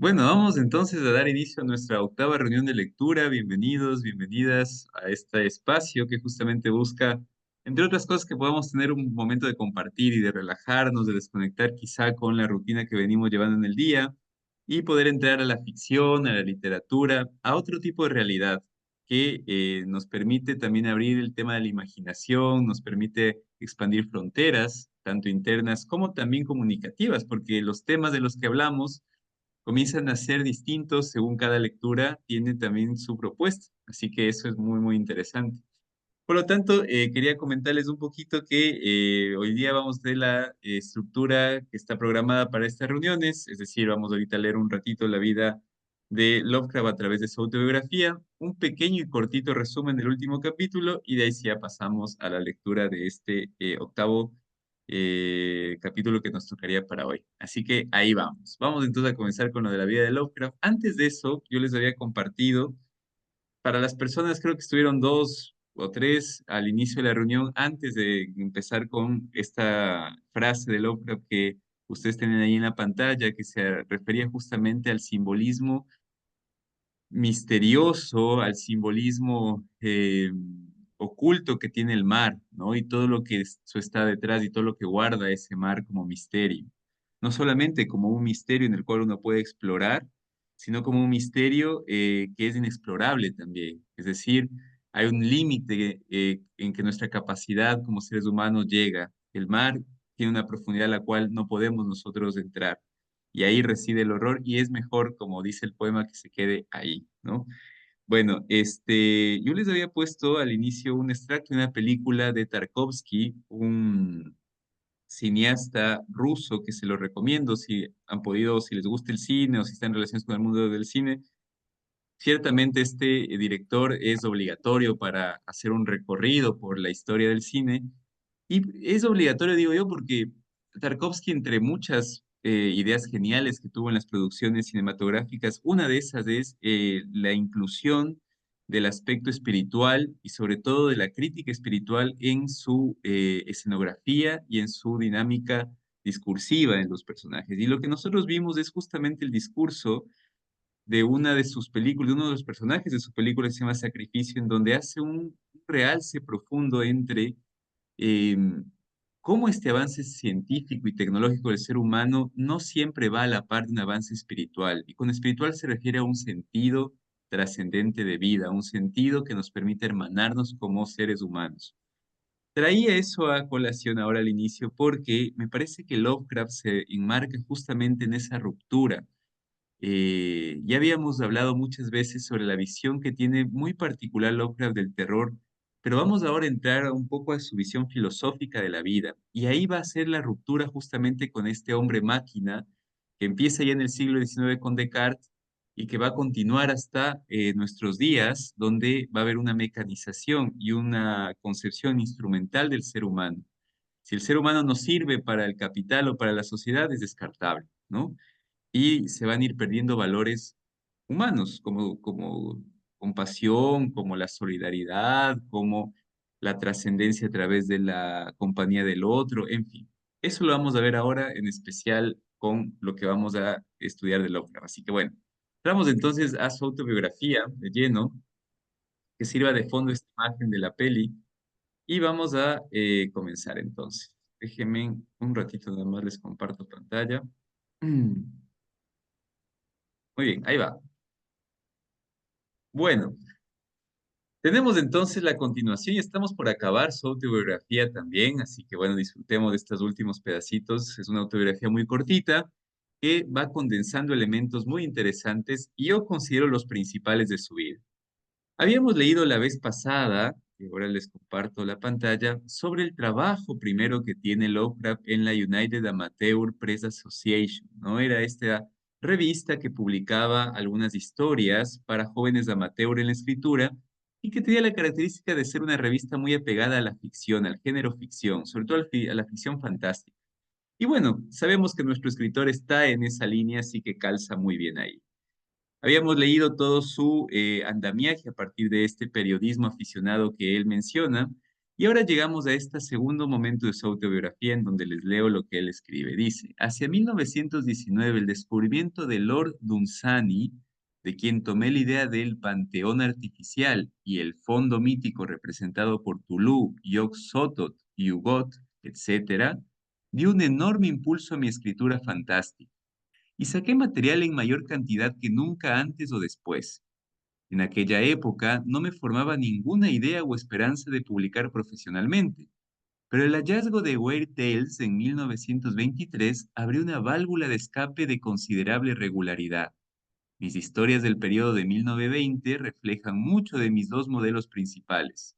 Bueno, vamos entonces a dar inicio a nuestra octava reunión de lectura. Bienvenidos, bienvenidas a este espacio que justamente busca, entre otras cosas, que podamos tener un momento de compartir y de relajarnos, de desconectar quizá con la rutina que venimos llevando en el día y poder entrar a la ficción, a la literatura, a otro tipo de realidad que nos permite también abrir el tema de la imaginación, nos permite expandir fronteras, tanto internas como también comunicativas, porque los temas de los que hablamos comienzan a ser distintos según cada lectura, tiene también su propuesta. Así que eso es muy, muy interesante. Por lo tanto, quería comentarles un poquito que hoy día vamos de la estructura que está programada para estas reuniones, es decir, vamos ahorita a leer un ratito la vida de Lovecraft a través de su autobiografía, un pequeño y cortito resumen del último capítulo y de ahí sí ya pasamos a la lectura de este octavo capítulo que nos tocaría para hoy. Así que ahí vamos. Vamos entonces a comenzar con lo de la vida de Lovecraft. Antes de eso, yo les había compartido para las personas, creo que estuvieron dos o tres al inicio de la reunión, antes de empezar con esta frase de Lovecraft que ustedes tienen ahí en la pantalla, que se refería justamente al simbolismo misterioso, al simbolismo oculto que tiene el mar, ¿no? Y todo lo que eso está detrás y todo lo que guarda ese mar como misterio. No solamente como un misterio en el cual uno puede explorar, sino como un misterio que es inexplorable también. Es decir, hay un límite en que nuestra capacidad como seres humanos llega. El mar tiene una profundidad a la cual no podemos nosotros entrar. Y ahí reside el horror y es mejor, como dice el poema, que se quede ahí, ¿no? Bueno, yo les había puesto al inicio un extracto de una película de Tarkovsky, un cineasta ruso que se lo recomiendo si han podido, si les gusta el cine o si están en relaciones con el mundo del cine. Ciertamente este director es obligatorio para hacer un recorrido por la historia del cine y es obligatorio, digo yo, porque Tarkovsky, entre muchas ideas geniales que tuvo en las producciones cinematográficas, una de esas es la inclusión del aspecto espiritual y sobre todo de la crítica espiritual en su escenografía y en su dinámica discursiva en los personajes. Y lo que nosotros vimos es justamente el discurso de una de sus películas, de uno de los personajes de su película que se llama Sacrificio, en donde hace un realce profundo entre eh, cómo este avance científico y tecnológico del ser humano no siempre va a la par de un avance espiritual. Y con espiritual se refiere a un sentido trascendente de vida, un sentido que nos permite hermanarnos como seres humanos. Traía eso a colación ahora al inicio porque me parece que Lovecraft se enmarca justamente en esa ruptura. Ya habíamos hablado muchas veces sobre la visión que tiene muy particular Lovecraft del terror, pero vamos ahora a entrar un poco a su visión filosófica de la vida. Y ahí va a ser la ruptura justamente con este hombre máquina que empieza ya en el siglo XIX con Descartes y que va a continuar hasta nuestros días, donde va a haber una mecanización y una concepción instrumental del ser humano. Si el ser humano no sirve para el capital o para la sociedad, es descartable, ¿no? Y se van a ir perdiendo valores humanos, como compasión, como la solidaridad, como la trascendencia a través de la compañía del otro, en fin. Eso lo vamos a ver ahora, en especial con lo que vamos a estudiar de Lovecraft. Así que bueno, vamos entonces a su autobiografía de lleno, que sirva de fondo esta imagen de la peli, y vamos a comenzar entonces. Déjenme un ratito nada más, les comparto pantalla. Muy bien, ahí va. Bueno, tenemos entonces la continuación y estamos por acabar su autobiografía también, así que bueno, disfrutemos de estos últimos pedacitos. Es una autobiografía muy cortita que va condensando elementos muy interesantes y yo considero los principales de su vida. Habíamos leído la vez pasada, y ahora les comparto la pantalla, sobre el trabajo primero que tiene Lovecraft en la United Amateur Press Association, ¿no? Era esta revista que publicaba algunas historias para jóvenes amateur en la escritura y que tenía la característica de ser una revista muy apegada a la ficción, al género ficción, sobre todo a la ficción fantástica. Y bueno, sabemos que nuestro escritor está en esa línea, así que calza muy bien ahí. Habíamos leído todo su andamiaje a partir de este periodismo aficionado que él menciona, Y ahora llegamos a este segundo momento de su autobiografía en donde les leo lo que él escribe. Dice, hacia 1919 el descubrimiento de Lord Dunsany, de quien tomé la idea del panteón artificial y el fondo mítico representado por Tulu, Yog-Sothoth y Ugot, etc., dio un enorme impulso a mi escritura fantástica y saqué material en mayor cantidad que nunca antes o después. En aquella época no me formaba ninguna idea o esperanza de publicar profesionalmente, pero el hallazgo de Weird Tales en 1923 abrió una válvula de escape de considerable regularidad. Mis historias del periodo de 1920 reflejan mucho de mis dos modelos principales,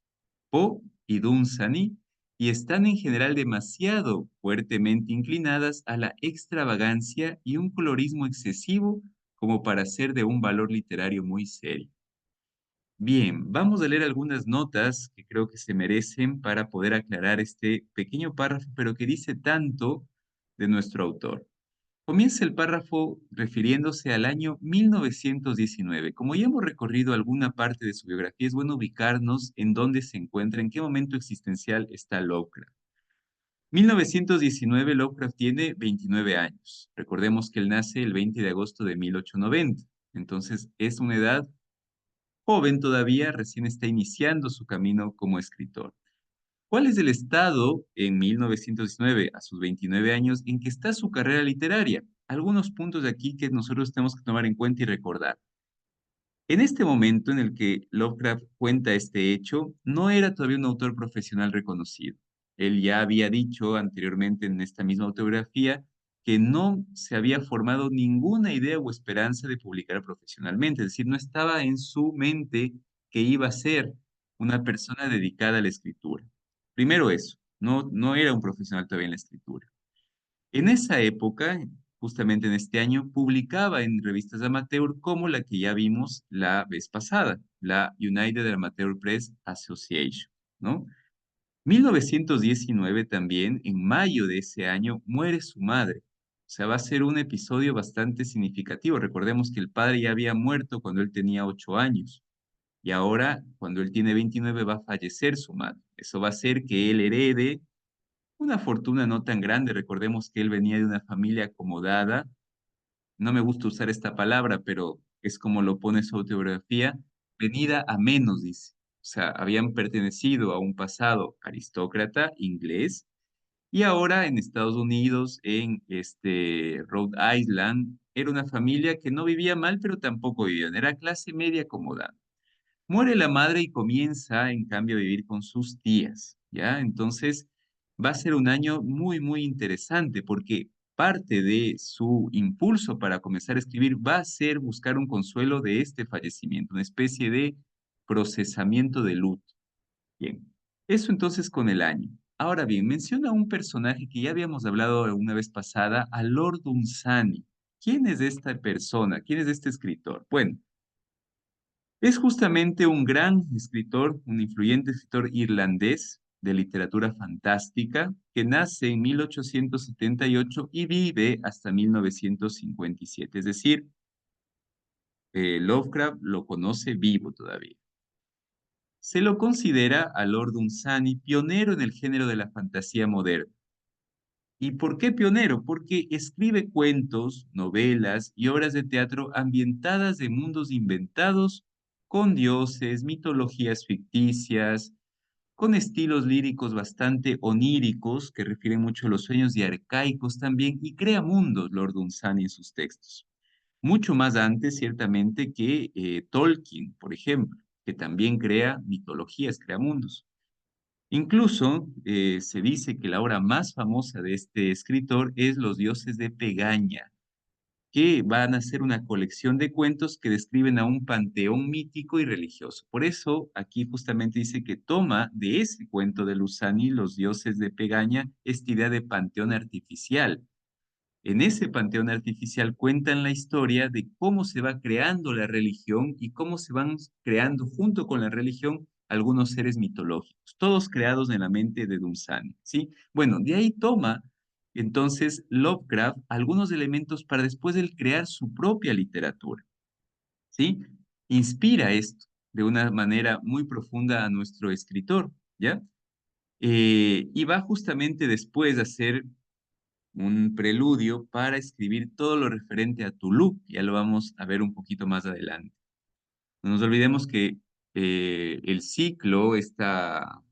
Poe y Dunsany, y están en general demasiado fuertemente inclinadas a la extravagancia y un colorismo excesivo como para ser de un valor literario muy serio. Bien, vamos a leer algunas notas que creo que se merecen para poder aclarar este pequeño párrafo, pero que dice tanto de nuestro autor. Comienza el párrafo refiriéndose al año 1919. Como ya hemos recorrido alguna parte de su biografía, es bueno ubicarnos en dónde se encuentra, en qué momento existencial está Lovecraft. 1919, Lovecraft tiene 29 años. Recordemos que él nace el 20 de agosto de 1890. Entonces, es una edad joven todavía, recién está iniciando su camino como escritor. ¿Cuál es el estado en 1919, a sus 29 años, en que está su carrera literaria? Algunos puntos de aquí que nosotros tenemos que tomar en cuenta y recordar. En este momento en el que Lovecraft cuenta este hecho, no era todavía un autor profesional reconocido. Él ya había dicho anteriormente en esta misma autobiografía que no se había formado ninguna idea o esperanza de publicar profesionalmente, es decir, no estaba en su mente que iba a ser una persona dedicada a la escritura. Primero eso, no era un profesional todavía en la escritura. En esa época, justamente en este año, publicaba en revistas amateur como la que ya vimos la vez pasada, la United Amateur Press Association, ¿no? 1919 también, en mayo de ese año, muere su madre. O sea, va a ser un episodio bastante significativo. Recordemos que el padre ya había muerto cuando él tenía 8 años. Y ahora, cuando él tiene 29, va a fallecer su madre. Eso va a hacer que él herede una fortuna no tan grande. Recordemos que él venía de una familia acomodada. No me gusta usar esta palabra, pero es como lo pone su autobiografía, venida a menos, dice. O sea, habían pertenecido a un pasado aristócrata inglés y ahora en Estados Unidos, en Rhode Island, era una familia que no vivía mal, pero tampoco vivía, era clase media acomodada. Muere la madre y comienza, en cambio, a vivir con sus tías, ¿ya? Entonces, va a ser un año muy, muy interesante porque parte de su impulso para comenzar a escribir va a ser buscar un consuelo de este fallecimiento, una especie de procesamiento de luto. Bien, eso entonces con el año. Ahora bien, menciona un personaje que ya habíamos hablado una vez pasada, a Lord Dunsany. ¿Quién es esta persona? ¿Quién es este escritor? Bueno, es justamente un gran escritor, un influyente escritor irlandés de literatura fantástica que nace en 1878 y vive hasta 1957. Es decir, Lovecraft lo conoce vivo todavía. Se lo considera a Lord Dunsany pionero en el género de la fantasía moderna. ¿Y por qué pionero? Porque escribe cuentos, novelas y obras de teatro ambientadas en mundos inventados con dioses, mitologías ficticias, con estilos líricos bastante oníricos que refieren mucho a los sueños y arcaicos también, y crea mundos, Lord Dunsany, en sus textos. Mucho más antes, ciertamente, que Tolkien, por ejemplo, que también crea mitologías, crea mundos. Incluso se dice que la obra más famosa de este escritor es Los dioses de Pegaña, que van a ser una colección de cuentos que describen a un panteón mítico y religioso. Por eso aquí justamente dice que toma de ese cuento de Lusani, Los dioses de Pegaña, esta idea de panteón artificial. En ese panteón artificial cuentan la historia de cómo se va creando la religión y cómo se van creando junto con la religión algunos seres mitológicos, todos creados en la mente de Dunsany, ¿sí? Bueno, de ahí toma entonces Lovecraft algunos elementos para después él crear su propia literatura, ¿sí? Inspira esto de una manera muy profunda a nuestro escritor, ¿ya? Y va justamente después de hacer un preludio para escribir todo lo referente a Tuluá. Ya lo vamos a ver un poquito más adelante. No nos olvidemos que el ciclo, esta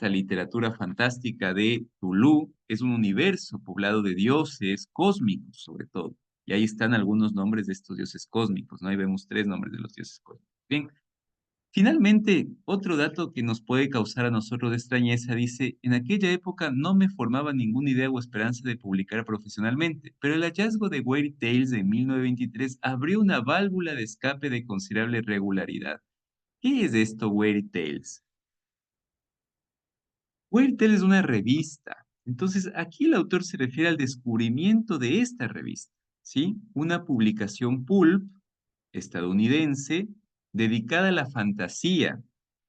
literatura fantástica de Tuluá, es un universo poblado de dioses cósmicos, sobre todo. Y ahí están algunos nombres de estos dioses cósmicos, ¿no? Ahí vemos tres nombres de los dioses cósmicos. Bien, finalmente, otro dato que nos puede causar a nosotros de extrañeza dice, en aquella época no me formaba ninguna idea o esperanza de publicar profesionalmente, pero el hallazgo de Weird Tales de 1923 abrió una válvula de escape de considerable regularidad. ¿Qué es esto, Weird Tales? Weird Tales es una revista. Entonces, aquí el autor se refiere al descubrimiento de esta revista, ¿sí? Una publicación pulp estadounidense dedicada a la fantasía,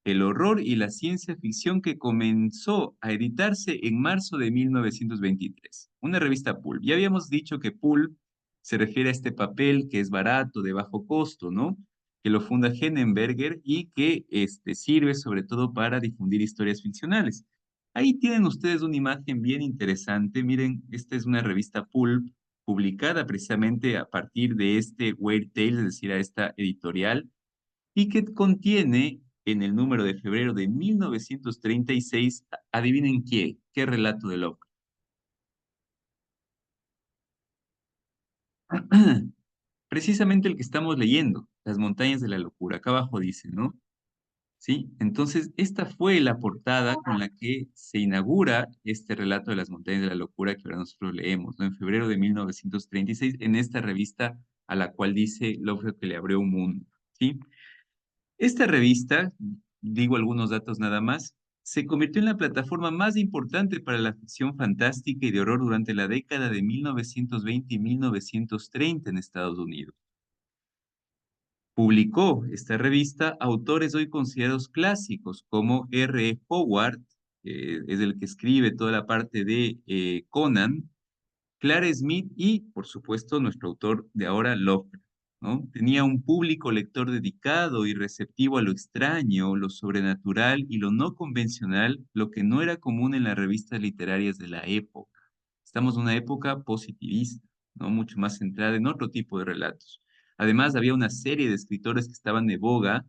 el horror y la ciencia ficción que comenzó a editarse en marzo de 1923. Una revista pulp. Ya habíamos dicho que pulp se refiere a este papel que es barato, de bajo costo, ¿no? Que lo funda Henenberger y que sirve sobre todo para difundir historias ficcionales. Ahí tienen ustedes una imagen bien interesante. Miren, esta es una revista pulp publicada precisamente a partir de este Weird Tales, es decir, a esta editorial, y que contiene en el número de febrero de 1936, adivinen qué relato de Lovecraft. Precisamente el que estamos leyendo, Las montañas de la locura, acá abajo dice, ¿no? Sí, entonces esta fue la portada con la que se inaugura este relato de las montañas de la locura que ahora nosotros leemos, ¿no? En febrero de 1936, en esta revista a la cual dice Lovecraft que le abrió un mundo, ¿sí? Esta revista, digo algunos datos nada más, se convirtió en la plataforma más importante para la ficción fantástica y de horror durante la década de 1920 y 1930 en Estados Unidos. Publicó esta revista autores hoy considerados clásicos como R. E. Howard, que es el que escribe toda la parte de Conan, Clara Smith y, por supuesto, nuestro autor de ahora, Lovecraft, ¿no? Tenía un público lector dedicado y receptivo a lo extraño, lo sobrenatural y lo no convencional, lo que no era común en las revistas literarias de la época. Estamos en una época positivista, ¿no? Mucho más centrada en otro tipo de relatos. Además, había una serie de escritores que estaban de boga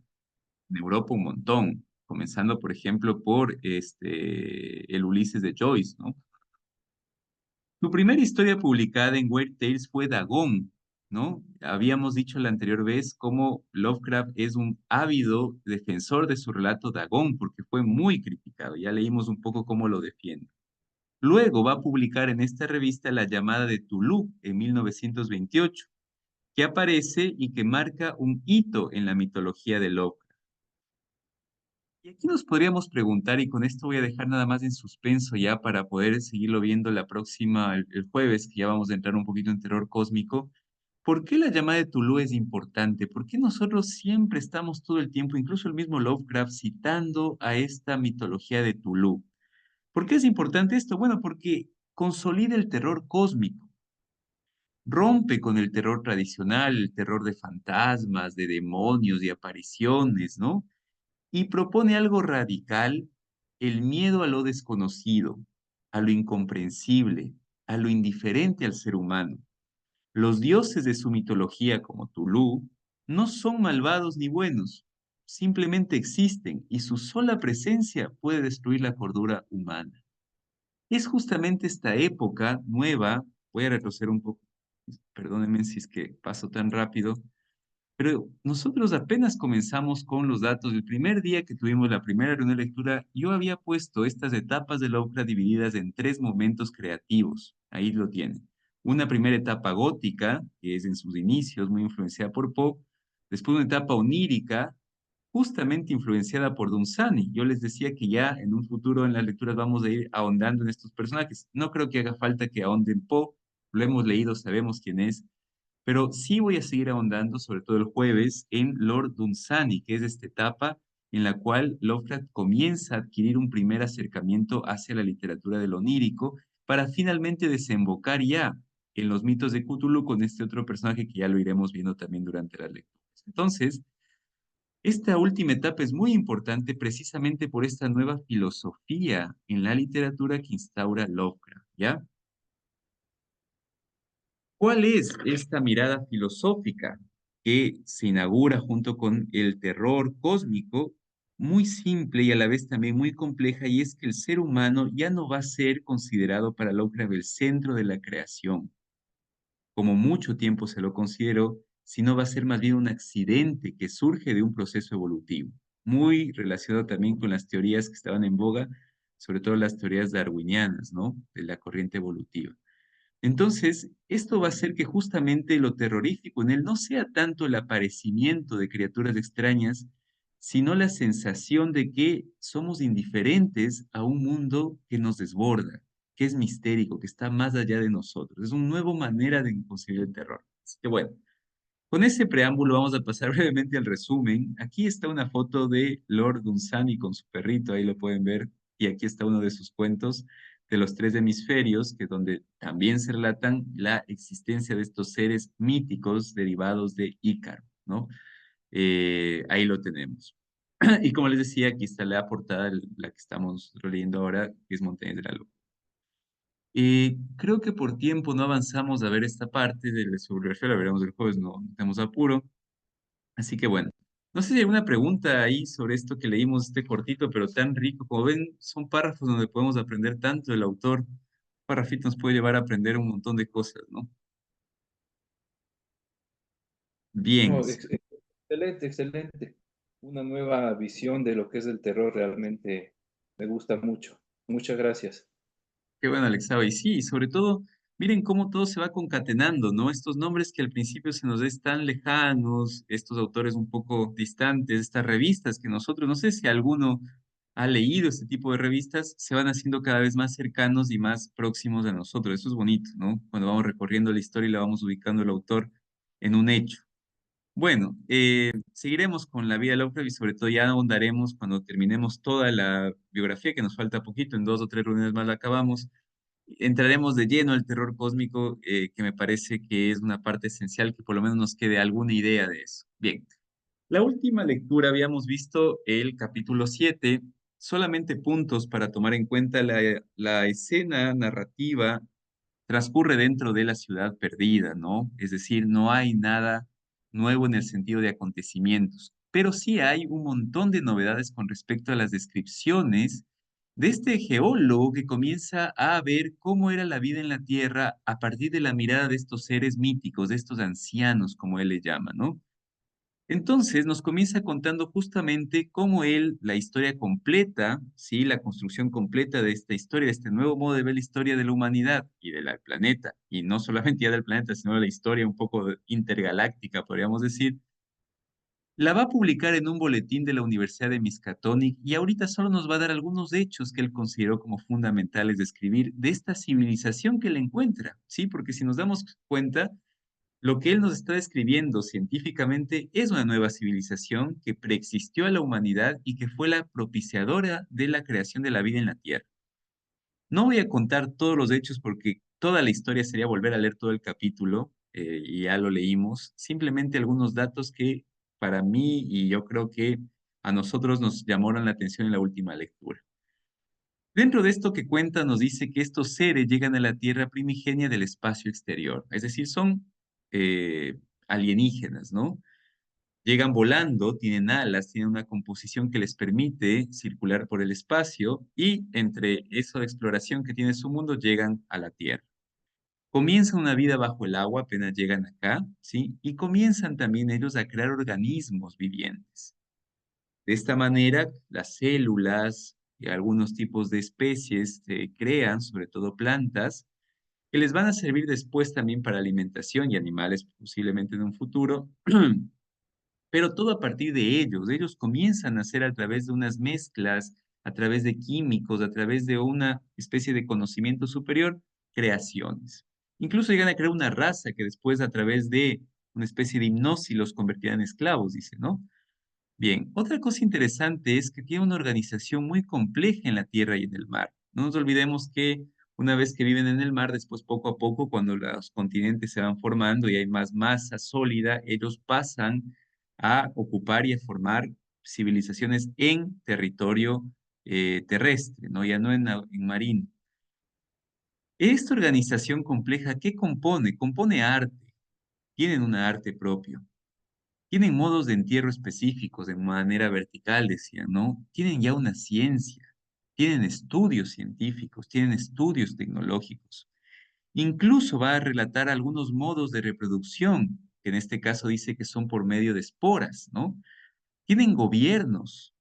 en Europa un montón, comenzando, por ejemplo, por el Ulises de Joyce, ¿no? Su primera historia publicada en Weird Tales fue Dagon, ¿no? Habíamos dicho la anterior vez cómo Lovecraft es un ávido defensor de su relato Dagon, porque fue muy criticado. Ya leímos un poco cómo lo defiende. Luego va a publicar en esta revista La llamada de Tuluá en 1928, que aparece y que marca un hito en la mitología de Lovecraft. Y aquí nos podríamos preguntar, y con esto voy a dejar nada más en suspenso ya para poder seguirlo viendo la próxima, el jueves, que ya vamos a entrar un poquito en terror cósmico. ¿Por qué la llamada de Tuluá es importante? ¿Por qué nosotros siempre estamos todo el tiempo, incluso el mismo Lovecraft, citando a esta mitología de Tuluá? ¿Por qué es importante esto? Bueno, porque consolida el terror cósmico, rompe con el terror tradicional, el terror de fantasmas, de demonios, de apariciones, ¿no? Y propone algo radical, el miedo a lo desconocido, a lo incomprensible, a lo indiferente al ser humano. Los dioses de su mitología, como Tulú, no son malvados ni buenos, simplemente existen y su sola presencia puede destruir la cordura humana. Es justamente esta época nueva, voy a retroceder un poco, perdónenme si es que paso tan rápido, pero nosotros apenas comenzamos con los datos. El primer día que tuvimos la primera reunión de lectura, yo había puesto estas etapas de Lovecraft divididas en tres momentos creativos. Ahí lo tienen. Una primera etapa gótica, que es en sus inicios, muy influenciada por Poe. Después una etapa onírica, justamente influenciada por Dunsany. Yo les decía que ya en un futuro en las lecturas vamos a ir ahondando en estos personajes. No creo que haga falta que ahonden Poe. Lo hemos leído, sabemos quién es, pero sí voy a seguir ahondando, sobre todo el jueves, en Lord Dunsany, que es esta etapa en la cual Lovecraft comienza a adquirir un primer acercamiento hacia la literatura del onírico para finalmente desembocar ya en los mitos de Cthulhu con este otro personaje que ya lo iremos viendo también durante las lecturas. Entonces, Esta última etapa es muy importante precisamente por esta nueva filosofía en la literatura que instaura Lovecraft, ¿ya? ¿Cuál es esta mirada filosófica que se inaugura junto con el terror cósmico? Muy simple y a la vez también muy compleja, y es que el ser humano ya no va a ser considerado para Lovecraft el centro de la creación, como mucho tiempo se lo consideró, sino va a ser más bien un accidente que surge de un proceso evolutivo, muy relacionado también con las teorías que estaban en boga, sobre todo las teorías darwinianas, ¿no? De la corriente evolutiva. Entonces, esto va a hacer que justamente lo terrorífico en él no sea tanto el aparecimiento de criaturas extrañas, sino la sensación de que somos indiferentes a un mundo que nos desborda, que es mistérico, que está más allá de nosotros. Es una nueva manera de concebir el terror. Así que bueno, con ese preámbulo vamos a pasar brevemente al resumen. Aquí está una foto de Lord Dunsany con su perrito, ahí lo pueden ver, y aquí está uno de sus cuentos de los tres hemisferios, que donde también se relatan la existencia de estos seres míticos derivados de Ícaro, ¿no? Ahí lo tenemos. Y como les decía, aquí está la portada, la que estamos leyendo ahora, que es Montañas de la Luz. Creo que por tiempo no avanzamos a ver esta parte de la biografía, la veremos el jueves, no tenemos apuro. Así que bueno, no sé si hay alguna pregunta ahí sobre esto que leímos, este cortito, pero tan rico. Como ven, son párrafos donde podemos aprender tanto del autor. Un párrafito nos puede llevar a aprender un montón de cosas, ¿no? Bien, No, excelente, excelente. Una nueva visión de lo que es el terror realmente me gusta mucho. Muchas gracias. qué bueno, Alexaba. Y sí, sobre todo, miren cómo todo se va concatenando, ¿no? Estos nombres que al principio se nos es tan lejanos, estos autores un poco distantes, estas revistas que nosotros, no sé si alguno ha leído este tipo de revistas, se van haciendo cada vez más cercanos y más próximos a nosotros. Eso es bonito, ¿no? Cuando vamos recorriendo la historia y la vamos ubicando el autor en un hecho. Bueno, seguiremos con la vida de Lovecraft y sobre todo ya ahondaremos cuando terminemos toda la biografía, que nos falta poquito, en 2 o 3 reuniones más la acabamos. Entraremos de lleno al terror cósmico, que me parece que es una parte esencial, que por lo menos nos quede alguna idea de eso. Bien, la última lectura habíamos visto el capítulo 7, solamente puntos para tomar en cuenta la escena narrativa transcurre dentro de la ciudad perdida, ¿no? Es decir, no hay nada nuevo en el sentido de acontecimientos, pero sí hay un montón de novedades con respecto a las descripciones de este geólogo que comienza a ver cómo era la vida en la Tierra a partir de la mirada de estos seres míticos, de estos ancianos, como él le llama, ¿no? Entonces nos comienza contando justamente cómo él, la historia completa, ¿sí? La construcción completa de esta historia, de este nuevo modo de ver la historia de la humanidad y del planeta, y no solamente ya del planeta, sino de la historia un poco intergaláctica, podríamos decir, la va a publicar en un boletín de la Universidad de Miskatonic y ahorita solo nos va a dar algunos hechos que él consideró como fundamentales de escribir de esta civilización que él encuentra, ¿sí? Porque si nos damos cuenta, lo que él nos está describiendo científicamente es una nueva civilización que preexistió a la humanidad y que fue la propiciadora de la creación de la vida en la Tierra. No voy a contar todos los hechos porque toda la historia sería volver a leer todo el capítulo, y ya lo leímos. Simplemente algunos datos que para mí y yo creo que a nosotros nos llamaron la atención en la última lectura. Dentro de esto que cuenta nos dice que estos seres llegan a la Tierra primigenia del espacio exterior, es decir, son alienígenas, ¿no? Llegan volando, tienen alas, tienen una composición que les permite circular por el espacio y entre esa exploración que tiene su mundo llegan a la Tierra. Comienzan una vida bajo el agua apenas llegan acá, ¿sí? Y comienzan también ellos a crear organismos vivientes. De esta manera, las células y algunos tipos de especies se crean, sobre todo plantas, que les van a servir después también para alimentación y animales posiblemente en un futuro, pero todo a partir de ellos. Ellos comienzan a hacer a través de unas mezclas, a través de químicos, a través de una especie de conocimiento superior, creaciones. Incluso llegan a crear una raza que después a través de una especie de hipnosis los convertirá en esclavos, dice, ¿no? Bien, otra cosa interesante es que tiene una organización muy compleja en la tierra y en el mar. No nos olvidemos que una vez que viven en el mar, después poco a poco, cuando los continentes se van formando y hay más masa sólida, ellos pasan a ocupar y a formar civilizaciones en territorio terrestre, ¿no? Ya no en marino. Esta organización compleja, ¿qué compone? Compone arte, tienen un arte propio. Tienen modos de entierro específicos de manera vertical, decían, ¿no? Tienen ya una ciencia, tienen estudios científicos, tienen estudios tecnológicos. Incluso va a relatar algunos modos de reproducción, que en este caso dice que son por medio de esporas, ¿no? Tienen gobiernos,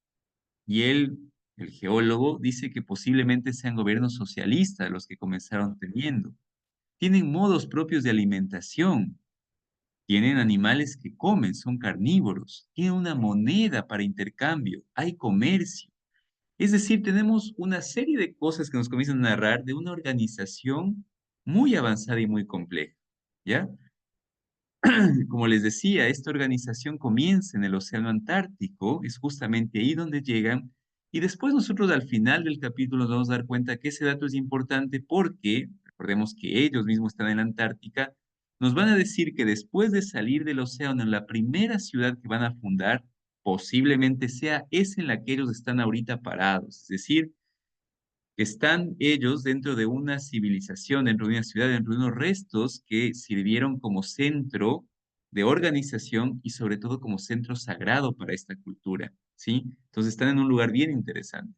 y él, el geólogo, dice que posiblemente sean gobiernos socialistas los que comenzaron teniendo. Tienen modos propios de alimentación, tienen animales que comen, son carnívoros. Tienen una moneda para intercambio. Hay comercio. Es decir, tenemos una serie de cosas que nos comienzan a narrar de una organización muy avanzada y muy compleja. ¿Ya? Como les decía, esta organización comienza en el Océano Antártico, es justamente ahí donde llegan, y después nosotros al final del capítulo nos vamos a dar cuenta que ese dato es importante porque, recordemos que ellos mismos están en la Antártica, nos van a decir que después de salir del océano, la primera ciudad que van a fundar posiblemente sea esa en la que ellos están ahorita parados, es decir, están ellos dentro de una civilización, dentro de una ciudad, dentro de unos restos que sirvieron como centro de organización y sobre todo como centro sagrado para esta cultura, ¿sí? Entonces están en un lugar bien interesante.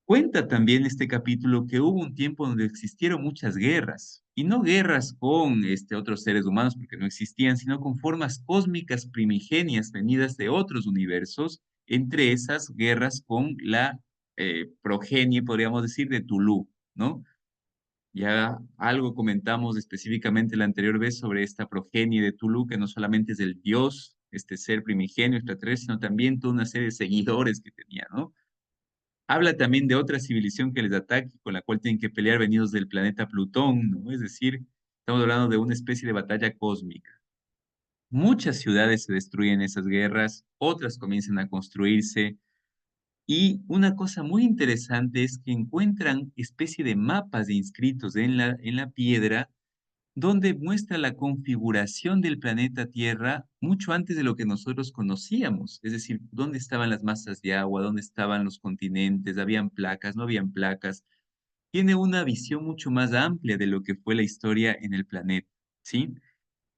Cuenta también este capítulo que hubo un tiempo donde existieron muchas guerras, y no guerras con otros seres humanos porque no existían, sino con formas cósmicas primigenias venidas de otros universos, entre esas guerras con la progenie, podríamos decir, de Tulu, ¿no? Ya algo comentamos específicamente la anterior vez sobre esta progenie de Tulu, que no solamente es el dios, este ser primigenio, extraterrestre, sino también toda una serie de seguidores que tenía, ¿no? Habla también de otra civilización que les ataque, con la cual tienen que pelear venidos del planeta Plutón, ¿no? Es decir, estamos hablando de una especie de batalla cósmica. Muchas ciudades se destruyen en esas guerras, otras comienzan a construirse, y una cosa muy interesante es que encuentran especie de mapas de inscritos en la piedra donde muestra la configuración del planeta Tierra mucho antes de lo que nosotros conocíamos, es decir, dónde estaban las masas de agua, dónde estaban los continentes, habían placas, no habían placas. Tiene una visión mucho más amplia de lo que fue la historia en el planeta, ¿sí?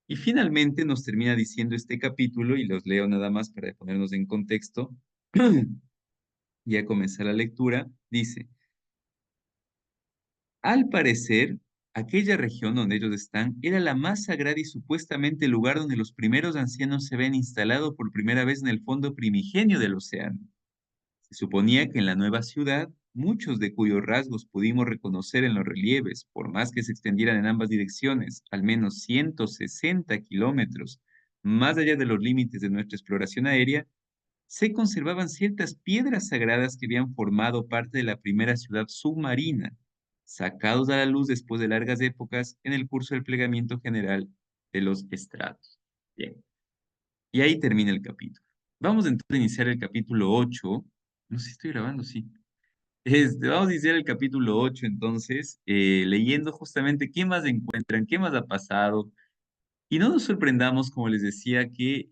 Y finalmente nos termina diciendo este capítulo, y los leo nada más para ponernos en contexto, y a comenzar la lectura, dice, al parecer, aquella región donde ellos están era la más sagrada y supuestamente el lugar donde los primeros ancianos se habían instalado por primera vez en el fondo primigenio del océano. Se suponía que en la nueva ciudad, muchos de cuyos rasgos pudimos reconocer en los relieves, por más que se extendieran en ambas direcciones, al menos 160 kilómetros, más allá de los límites de nuestra exploración aérea, se conservaban ciertas piedras sagradas que habían formado parte de la primera ciudad submarina, sacados a la luz después de largas épocas en el curso del plegamiento general de los estratos. Bien, y ahí termina el capítulo. Vamos entonces a iniciar el capítulo 8. No sé si estoy grabando, sí. Vamos a iniciar el capítulo 8 entonces, leyendo justamente qué más encuentran, qué más ha pasado, y no nos sorprendamos, como les decía, que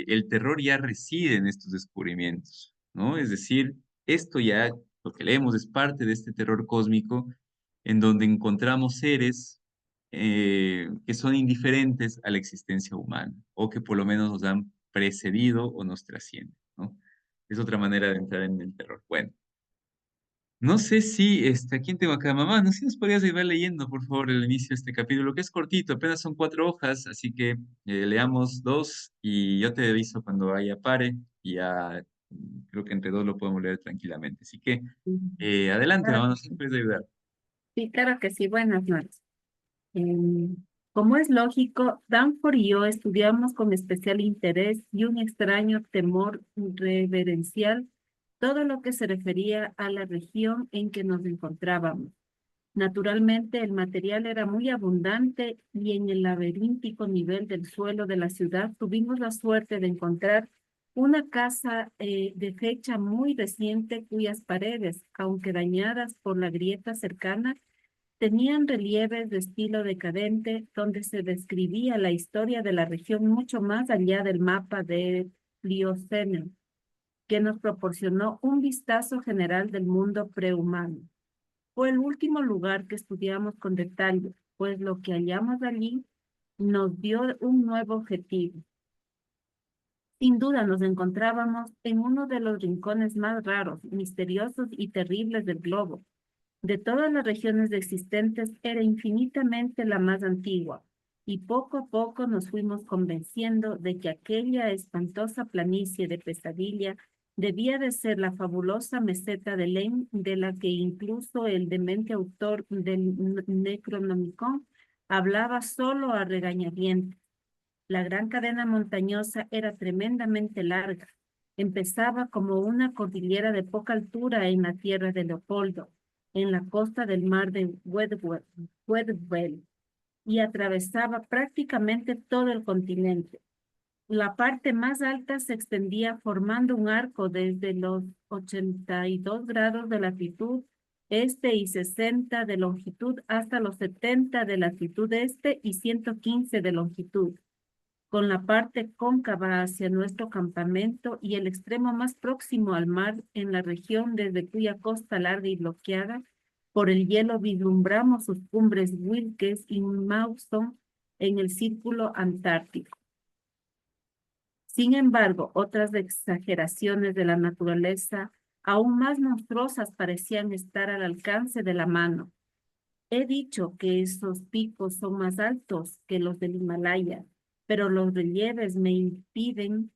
el terror ya reside en estos descubrimientos, ¿no? Es decir, esto ya, lo que leemos es parte de este terror cósmico en donde encontramos seres que son indiferentes a la existencia humana o que por lo menos nos han precedido o nos trascienden, ¿no? Es otra manera de entrar en el terror. Bueno. No sé si, ¿a quién tengo acá? Mamá, no sé si nos podrías ayudar leyendo, por favor, el inicio de este capítulo, que es cortito, apenas son 4 hojas, así que leamos dos y yo te aviso cuando haya pare y ya creo que entre dos lo podemos leer tranquilamente. Así que adelante, Claro mamá, que no sé si sí. puedes ayudar. Sí, claro que sí. Buenas noches. Como es lógico, Danforth y yo estudiamos con especial interés y un extraño temor reverencial todo lo que se refería a la región en que nos encontrábamos. Naturalmente, el material era muy abundante y en el laberíntico nivel del suelo de la ciudad tuvimos la suerte de encontrar una casa de fecha muy reciente cuyas paredes, aunque dañadas por la grieta cercana, tenían relieves de estilo decadente donde se describía la historia de la región mucho más allá del mapa de Plioceno, que nos proporcionó un vistazo general del mundo prehumano. Fue el último lugar que estudiamos con detalle, pues lo que hallamos allí nos dio un nuevo objetivo. Sin duda nos encontrábamos en uno de los rincones más raros, misteriosos y terribles del globo. De todas las regiones existentes era infinitamente la más antigua, y poco a poco nos fuimos convenciendo de que aquella espantosa planicie de pesadilla debía de ser la fabulosa meseta de Len, de la que incluso el demente autor del Necronomicon hablaba solo a regañadientes. La gran cadena montañosa era tremendamente larga. Empezaba como una cordillera de poca altura en la tierra de Leopoldo, en la costa del mar de Wedwell, y atravesaba prácticamente todo el continente. La parte más alta se extendía formando un arco desde los 82 grados de latitud este y 60 de longitud hasta los 70 de latitud este y 115 de longitud, con la parte cóncava hacia nuestro campamento y el extremo más próximo al mar en la región desde cuya costa larga y bloqueada por el hielo vislumbramos sus cumbres Wilkes y Mawson en el círculo antártico. Sin embargo, otras exageraciones de la naturaleza aún más monstruosas parecían estar al alcance de la mano. He dicho que esos picos son más altos que los del Himalaya, pero los relieves me impiden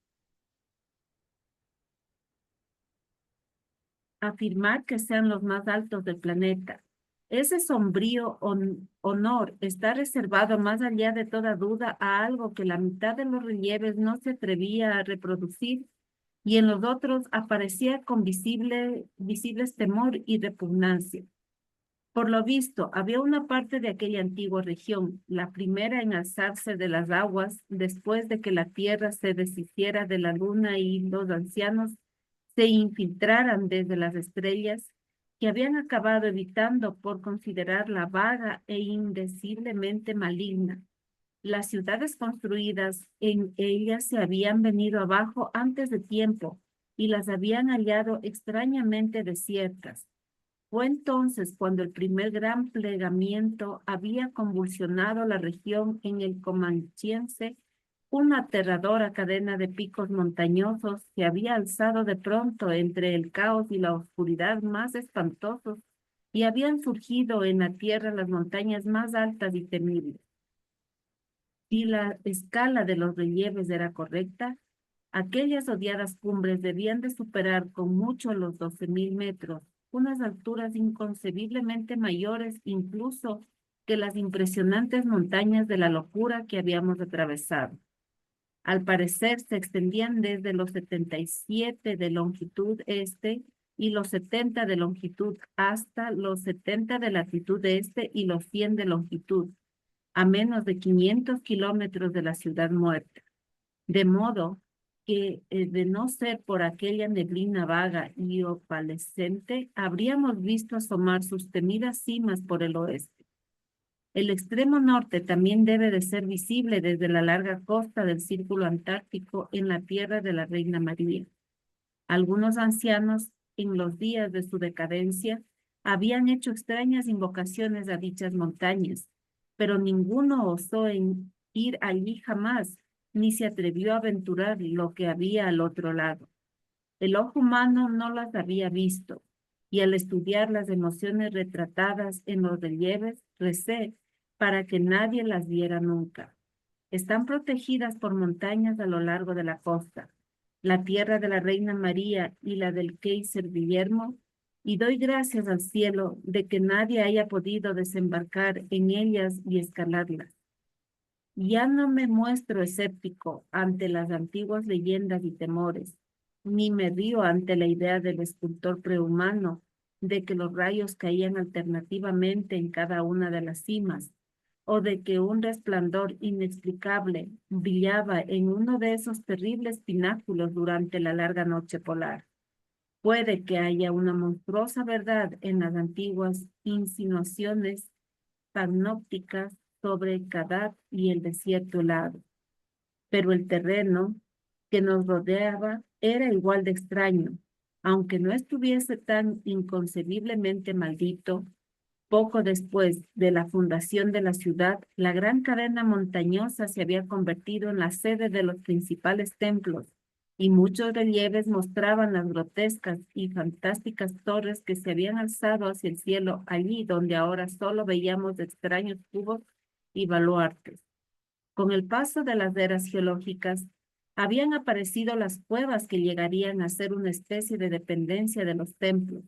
afirmar que sean los más altos del planeta. Ese sombrío honor está reservado más allá de toda duda a algo que la mitad de los relieves no se atrevía a reproducir y en los otros aparecía con visibles temor y repugnancia. Por lo visto, había una parte de aquella antigua región, la primera en alzarse de las aguas después de que la tierra se deshiciera de la luna y los ancianos se infiltraran desde las estrellas, que habían acabado evitando por considerarla vaga e indeciblemente maligna. Las ciudades construidas en ella se habían venido abajo antes de tiempo y las habían hallado extrañamente desiertas. Fue entonces cuando el primer gran plegamiento había convulsionado la región en el Comanchiense, una aterradora cadena de picos montañosos se había alzado de pronto entre el caos y la oscuridad más espantosos y habían surgido en la tierra las montañas más altas y temibles. Si la escala de los relieves era correcta, aquellas odiadas cumbres debían de superar con mucho los 12.000 metros, unas alturas inconcebiblemente mayores incluso que las impresionantes montañas de la locura que habíamos atravesado. Al parecer se extendían desde los 77 de longitud este y los 70 de longitud hasta los 70 de latitud este y los 100 de longitud, a menos de 500 kilómetros de la ciudad muerta. De modo que, de no ser por aquella neblina vaga y opalescente, habríamos visto asomar sus temidas cimas por el oeste. El extremo norte también debe de ser visible desde la larga costa del Círculo Antártico en la tierra de la Reina María. Algunos ancianos, en los días de su decadencia, habían hecho extrañas invocaciones a dichas montañas, pero ninguno osó ir allí jamás, ni se atrevió a aventurar lo que había al otro lado. El ojo humano no las había visto, y al estudiar las emociones retratadas en los relieves, recé para que nadie las viera nunca. Están protegidas por montañas a lo largo de la costa, la tierra de la Reina María y la del Kaiser Guillermo, y doy gracias al cielo de que nadie haya podido desembarcar en ellas y escalarlas. Ya no me muestro escéptico ante las antiguas leyendas y temores, ni me río ante la idea del escultor prehumano de que los rayos caían alternativamente en cada una de las cimas, o de que un resplandor inexplicable brillaba en uno de esos terribles pináculos durante la larga noche polar. Puede que haya una monstruosa verdad en las antiguas insinuaciones panópticas sobre Kadat y el desierto helado. Pero el terreno que nos rodeaba era igual de extraño, aunque no estuviese tan inconcebiblemente maldito. Poco después de la fundación de la ciudad, la gran cadena montañosa se había convertido en la sede de los principales templos, y muchos relieves mostraban las grotescas y fantásticas torres que se habían alzado hacia el cielo, allí donde ahora solo veíamos extraños cubos y baluartes. Con el paso de las eras geológicas, habían aparecido las cuevas que llegarían a ser una especie de dependencia de los templos.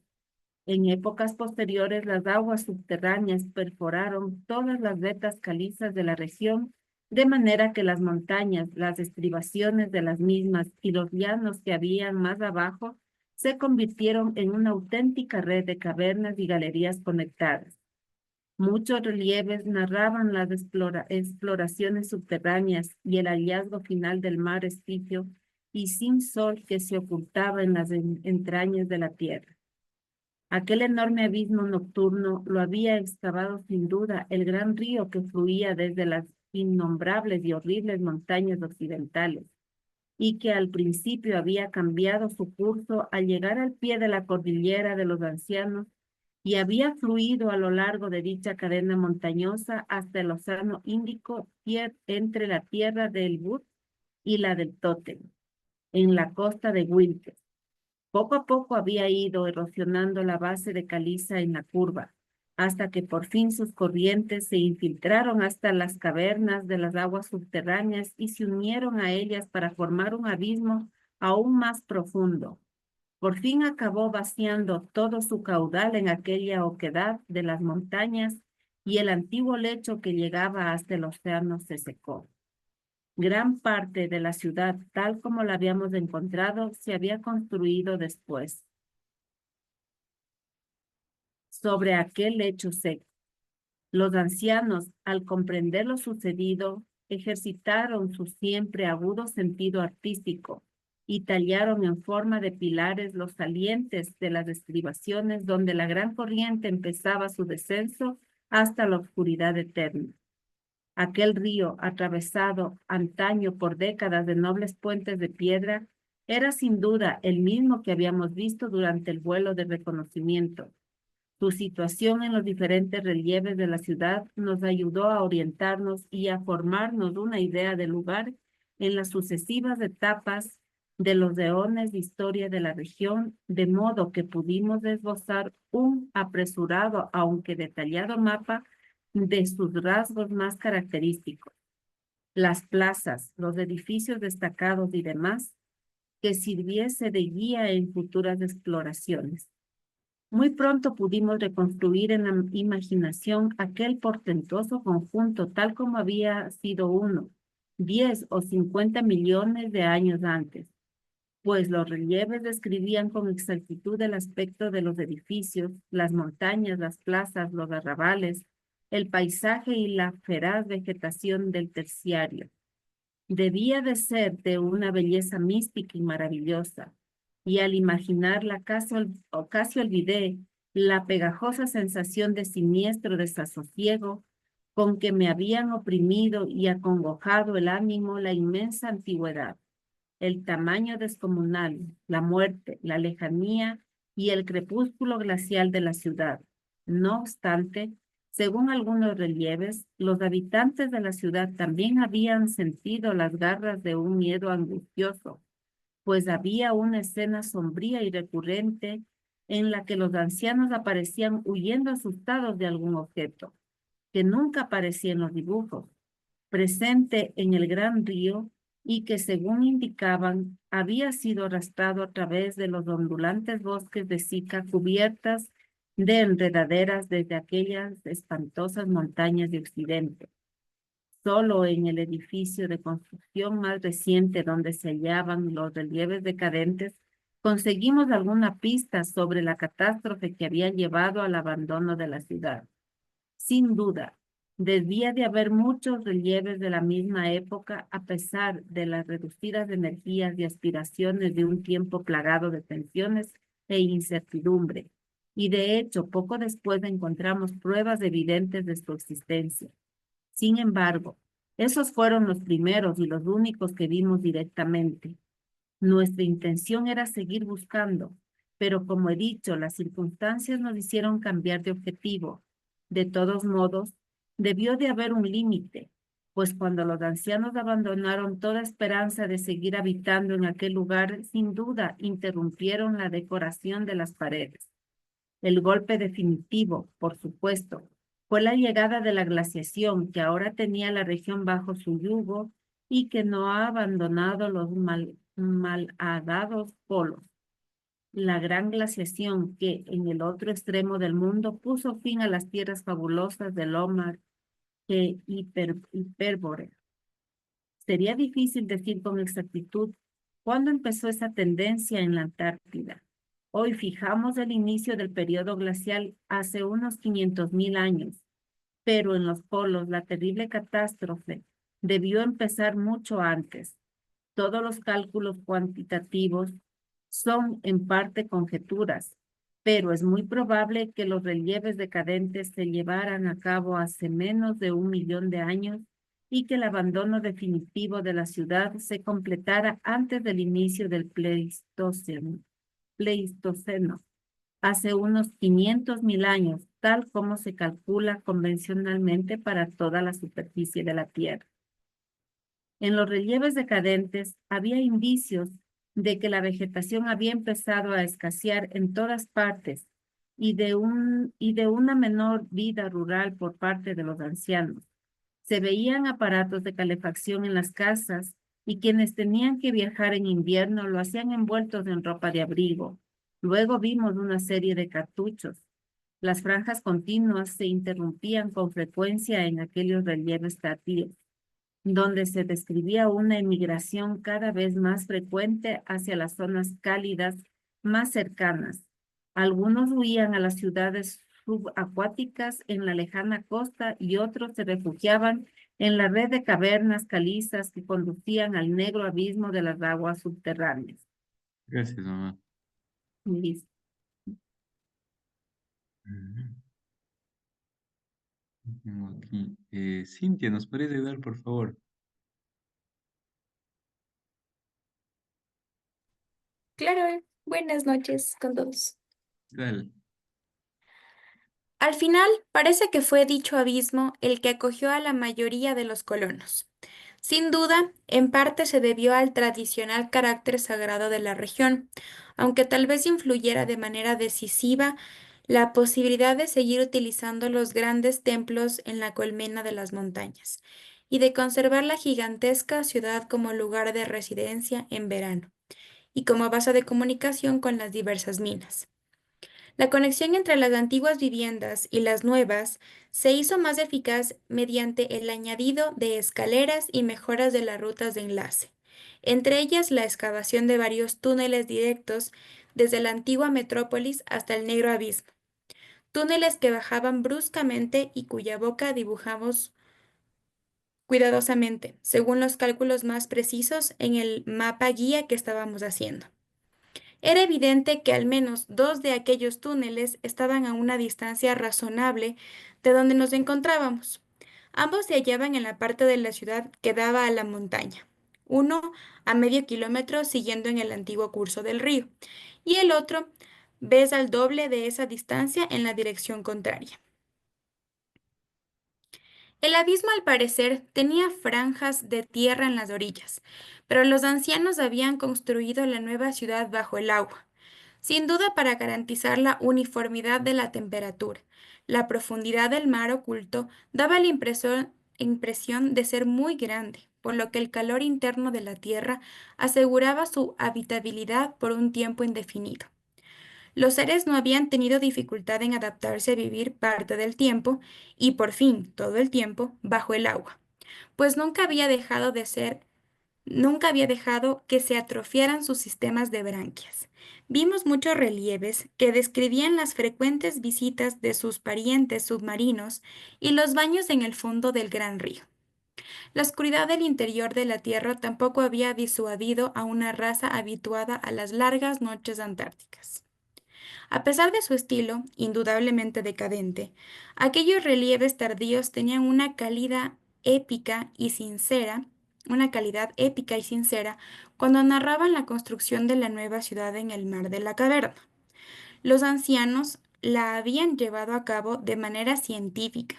En épocas posteriores, las aguas subterráneas perforaron todas las vetas calizas de la región, de manera que las montañas, las estribaciones de las mismas y los llanos que habían más abajo se convirtieron en una auténtica red de cavernas y galerías conectadas. Muchos relieves narraban las exploraciones subterráneas y el hallazgo final del mar Estigio y sin sol que se ocultaba en las entrañas de la tierra. Aquel enorme abismo nocturno lo había excavado sin duda el gran río que fluía desde las innombrables y horribles montañas occidentales, y que al principio había cambiado su curso al llegar al pie de la cordillera de los ancianos y había fluido a lo largo de dicha cadena montañosa hasta el océano Índico entre la tierra de Elburz y la del Tótem, en la costa de Wilkes. Poco a poco había ido erosionando la base de caliza en la curva, hasta que por fin sus corrientes se infiltraron hasta las cavernas de las aguas subterráneas y se unieron a ellas para formar un abismo aún más profundo. Por fin acabó vaciando todo su caudal en aquella oquedad de las montañas y el antiguo lecho que llegaba hasta el océano se secó. Gran parte de la ciudad, tal como la habíamos encontrado, se había construido después sobre aquel lecho seco. Los ancianos, al comprender lo sucedido, ejercitaron su siempre agudo sentido artístico y tallaron en forma de pilares los salientes de las estribaciones donde la gran corriente empezaba su descenso hasta la oscuridad eterna. Aquel río, atravesado antaño por décadas de nobles puentes de piedra, era sin duda el mismo que habíamos visto durante el vuelo de reconocimiento. Su situación en los diferentes relieves de la ciudad nos ayudó a orientarnos y a formarnos una idea del lugar en las sucesivas etapas de los eones de historia de la región, de modo que pudimos esbozar un apresurado, aunque detallado mapa de sus rasgos más característicos, las plazas, los edificios destacados y demás, que sirviese de guía en futuras exploraciones. Muy pronto pudimos reconstruir en la imaginación aquel portentoso conjunto tal como había sido 10 o 50 millones de años antes, pues los relieves describían con exactitud el aspecto de los edificios, las montañas, las plazas, los arrabales, el paisaje y la feraz vegetación del terciario. Debía de ser de una belleza mística y maravillosa, y al imaginarla casi olvidé la pegajosa sensación de siniestro desasosiego con que me habían oprimido y acongojado el ánimo la inmensa antigüedad, el tamaño descomunal, la muerte, la lejanía y el crepúsculo glacial de la ciudad. No obstante, según algunos relieves, los habitantes de la ciudad también habían sentido las garras de un miedo angustioso, pues había una escena sombría y recurrente en la que los ancianos aparecían huyendo asustados de algún objeto, que nunca aparecía en los dibujos, presente en el gran río y que, según indicaban, había sido arrastrado a través de los ondulantes bosques de Sica cubiertas de enredaderas desde aquellas espantosas montañas de Occidente. Solo en el edificio de construcción más reciente donde se hallaban los relieves decadentes, conseguimos alguna pista sobre la catástrofe que había llevado al abandono de la ciudad. Sin duda, debía de haber muchos relieves de la misma época a pesar de las reducidas energías y aspiraciones de un tiempo plagado de tensiones e incertidumbre. y de hecho poco después encontramos pruebas evidentes de su existencia. Sin embargo, esos fueron los primeros y los únicos que vimos directamente. Nuestra intención era seguir buscando, pero como he dicho, las circunstancias nos hicieron cambiar de objetivo. De todos modos, debió de haber un límite, pues cuando los ancianos abandonaron toda esperanza de seguir habitando en aquel lugar, sin duda interrumpieron la decoración de las paredes. El golpe definitivo, por supuesto, fue la llegada de la glaciación que ahora tenía la región bajo su yugo y que no ha abandonado los malhadados polos. La gran glaciación que en el otro extremo del mundo puso fin a las tierras fabulosas de Lomar e Hipérbore. Sería difícil decir con exactitud cuándo empezó esa tendencia en la Antártida. Hoy fijamos el inicio del periodo glacial hace unos 500.000 años, pero en los polos la terrible catástrofe debió empezar mucho antes. Todos los cálculos cuantitativos son en parte conjeturas, pero es muy probable que los relieves decadentes se llevaran a cabo hace menos de 1 millón de años y que el abandono definitivo de la ciudad se completara antes del inicio del Pleistoceno, hace unos 500.000 años, tal como se calcula convencionalmente para toda la superficie de la Tierra. En los relieves decadentes había indicios de que la vegetación había empezado a escasear en todas partes y de una menor vida rural por parte de los ancianos. Se veían aparatos de calefacción en las casas y quienes tenían que viajar en invierno lo hacían envueltos en ropa de abrigo. Luego vimos una serie de cartuchos. Las franjas continuas se interrumpían con frecuencia en aquellos relieves tardíos, donde se describía una emigración cada vez más frecuente hacia las zonas cálidas más cercanas. Algunos huían a las ciudades subacuáticas en la lejana costa y otros se refugiaban en la red de cavernas calizas que conducían al negro abismo de las aguas subterráneas. Gracias, mamá. Listo. Ujú. Tengo aquí. Cintia, ¿nos puedes ayudar, por favor? Claro, buenas noches con todos. Dale. Al final, parece que fue dicho abismo el que acogió a la mayoría de los colonos. Sin duda, en parte se debió al tradicional carácter sagrado de la región, aunque tal vez influyera de manera decisiva la posibilidad de seguir utilizando los grandes templos en la colmena de las montañas y de conservar la gigantesca ciudad como lugar de residencia en verano y como base de comunicación con las diversas minas. La conexión entre las antiguas viviendas y las nuevas se hizo más eficaz mediante el añadido de escaleras y mejoras de las rutas de enlace, entre ellas la excavación de varios túneles directos desde la antigua metrópolis hasta el Negro Abismo, túneles que bajaban bruscamente y cuya boca dibujamos cuidadosamente, según los cálculos más precisos en el mapa guía que estábamos haciendo. Era evidente que al menos dos de aquellos túneles estaban a una distancia razonable de donde nos encontrábamos. Ambos se hallaban en la parte de la ciudad que daba a la montaña, uno a medio kilómetro siguiendo en el antiguo curso del río, y el otro ves al doble de esa distancia en la dirección contraria. El abismo, al parecer, tenía franjas de tierra en las orillas, pero los ancianos habían construido la nueva ciudad bajo el agua, sin duda para garantizar la uniformidad de la temperatura. La profundidad del mar oculto daba la impresión de ser muy grande, por lo que el calor interno de la tierra aseguraba su habitabilidad por un tiempo indefinido. Los seres no habían tenido dificultad en adaptarse a vivir parte del tiempo, y por fin todo el tiempo, bajo el agua, pues nunca había dejado que se atrofiaran sus sistemas de branquias. Vimos muchos relieves que describían las frecuentes visitas de sus parientes submarinos y los baños en el fondo del gran río. La oscuridad del interior de la Tierra tampoco había disuadido a una raza habituada a las largas noches antárticas. A pesar de su estilo, indudablemente decadente, aquellos relieves tardíos tenían una calidad épica y sincera cuando narraban la construcción de la nueva ciudad en el mar de la caverna. Los ancianos la habían llevado a cabo de manera científica,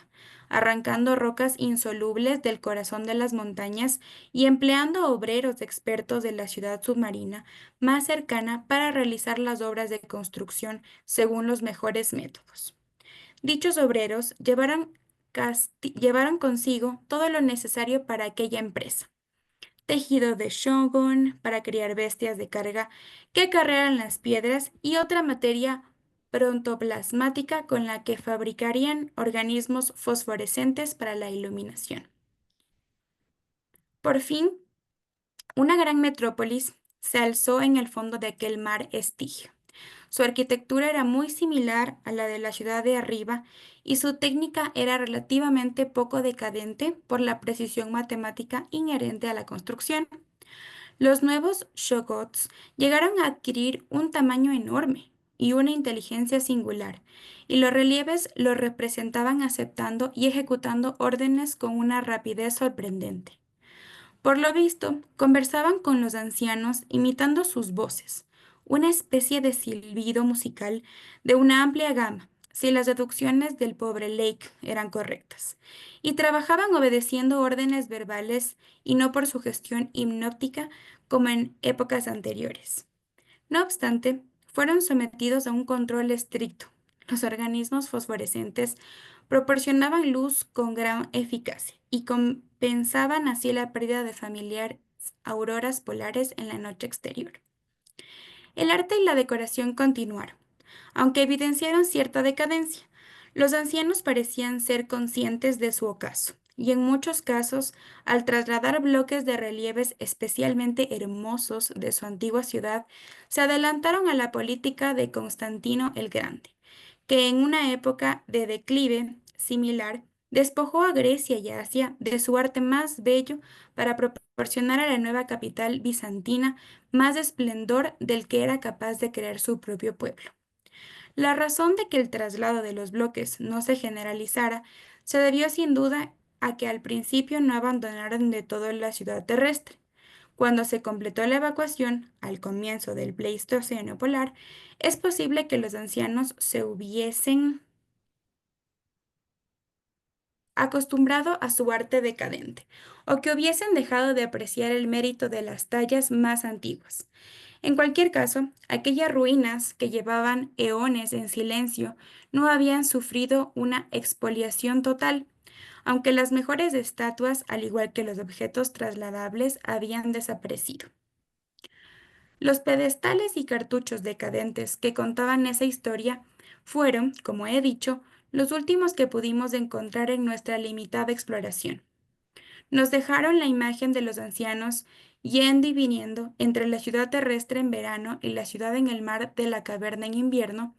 arrancando rocas insolubles del corazón de las montañas y empleando obreros expertos de la ciudad submarina más cercana para realizar las obras de construcción según los mejores métodos. Dichos obreros llevaron consigo todo lo necesario para aquella empresa: tejido de shogun para criar bestias de carga que acarrearan las piedras y otra materia prontoplasmática con la que fabricarían organismos fosforescentes para la iluminación. Por fin, una gran metrópolis se alzó en el fondo de aquel mar Estigio. Su arquitectura era muy similar a la de la ciudad de arriba y su técnica era relativamente poco decadente por la precisión matemática inherente a la construcción. Los nuevos shogots llegaron a adquirir un tamaño enorme y una inteligencia singular, y los relieves los representaban aceptando y ejecutando órdenes con una rapidez sorprendente. Por lo visto, conversaban con los ancianos imitando sus voces, una especie de silbido musical de una amplia gama, si las deducciones del pobre Lake eran correctas, y trabajaban obedeciendo órdenes verbales y no por sugestión hipnótica como en épocas anteriores. No obstante, fueron sometidos a un control estricto. Los organismos fosforescentes proporcionaban luz con gran eficacia y compensaban así la pérdida de familiares auroras polares en la noche exterior. El arte y la decoración continuaron, aunque evidenciaron cierta decadencia. Los ancianos parecían ser conscientes de su ocaso, y en muchos casos, al trasladar bloques de relieves especialmente hermosos de su antigua ciudad, se adelantaron a la política de Constantino el Grande, que en una época de declive similar despojó a Grecia y Asia de su arte más bello para proporcionar a la nueva capital bizantina más esplendor del que era capaz de crear su propio pueblo. La razón de que el traslado de los bloques no se generalizara se debió sin duda a que al principio no abandonaron de todo la ciudad terrestre. Cuando se completó la evacuación, al comienzo del Pleistoceno polar, es posible que los ancianos se hubiesen acostumbrado a su arte decadente, o que hubiesen dejado de apreciar el mérito de las tallas más antiguas. En cualquier caso, aquellas ruinas que llevaban eones en silencio no habían sufrido una expoliación total, aunque las mejores estatuas, al igual que los objetos trasladables, habían desaparecido. Los pedestales y cartuchos decadentes que contaban esa historia fueron, como he dicho, los últimos que pudimos encontrar en nuestra limitada exploración. Nos dejaron la imagen de los ancianos yendo y viniendo entre la ciudad terrestre en verano y la ciudad en el mar de la caverna en invierno,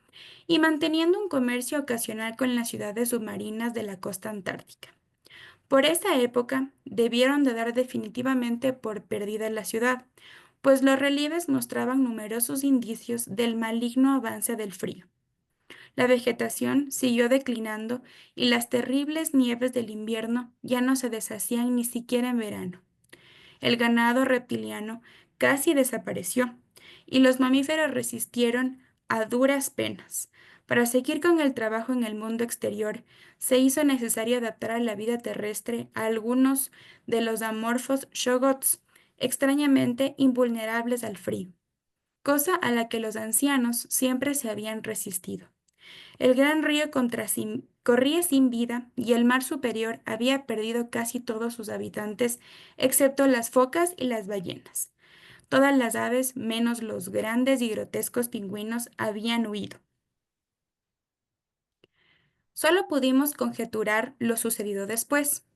y manteniendo un comercio ocasional con las ciudades submarinas de la costa antártica. Por esa época debieron de dar definitivamente por perdida la ciudad, pues los relieves mostraban numerosos indicios del maligno avance del frío. La vegetación siguió declinando y las terribles nieves del invierno ya no se deshacían ni siquiera en verano. El ganado reptiliano casi desapareció y los mamíferos resistieron a duras penas. Para seguir con el trabajo en el mundo exterior, se hizo necesario adaptar a la vida terrestre a algunos de los amorfos shogots, extrañamente invulnerables al frío, cosa a la que los ancianos siempre se habían resistido. El gran río corría sin vida y el mar superior había perdido casi todos sus habitantes, excepto las focas y las ballenas. Todas las aves, menos los grandes y grotescos pingüinos, habían huido. Solo pudimos conjeturar lo sucedido después.